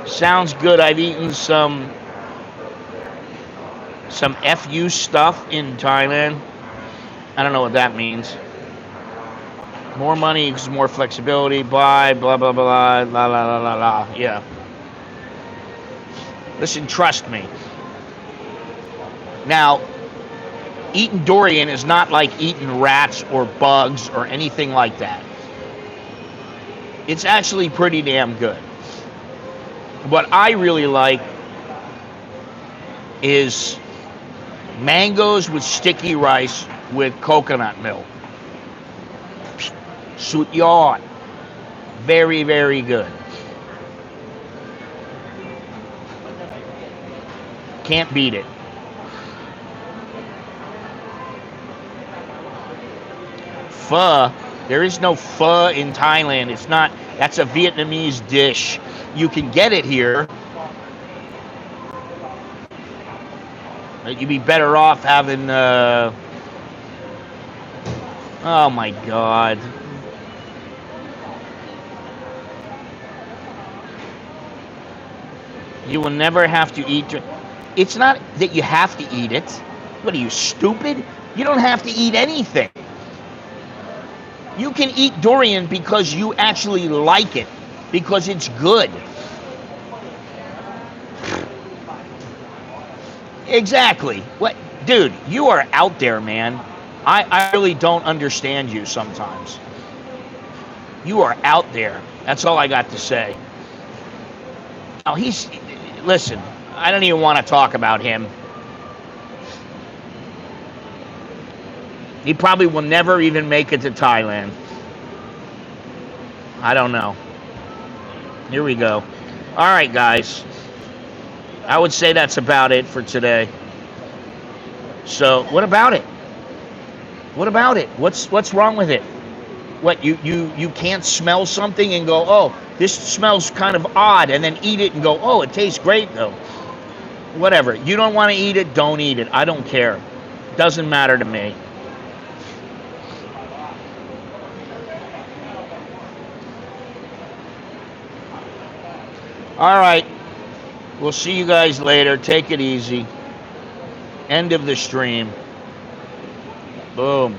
Sounds good. I've eaten some FU stuff in Thailand. I don't know what that means. More money equals more flexibility. Blah, blah, blah, blah, la, la, la, la, la. Yeah. Listen, trust me. Now, eating durian is not like eating rats or bugs or anything like that. It's actually pretty damn good. What I really like is mangoes with sticky rice with coconut milk. Suwon. Very, very good. Can't beat it. Pho. There is no pho in Thailand. It's not. That's a Vietnamese dish. You can get it here. You'd be better off having. Oh my God. You will never have to eat. It's not that you have to eat it. What are you, stupid? You don't have to eat anything. You can eat durian because you actually like it, because it's good. Exactly. What, dude, you are out there, man. I really don't understand you sometimes. You are out there. That's all I got to say. Oh, listen, I don't even want to talk about him. He probably will never even make it to Thailand. I don't know. Here we go. All right, guys. I would say that's about it for today. So, what about it? What about it? What's wrong with it? What, you can't smell something and go, oh, this smells kind of odd, and then eat it and go, oh, it tastes great though. Whatever. You don't want to eat it, don't eat it. I don't care. Doesn't matter to me. All right. We'll see you guys later. Take it easy. End of the stream. Boom.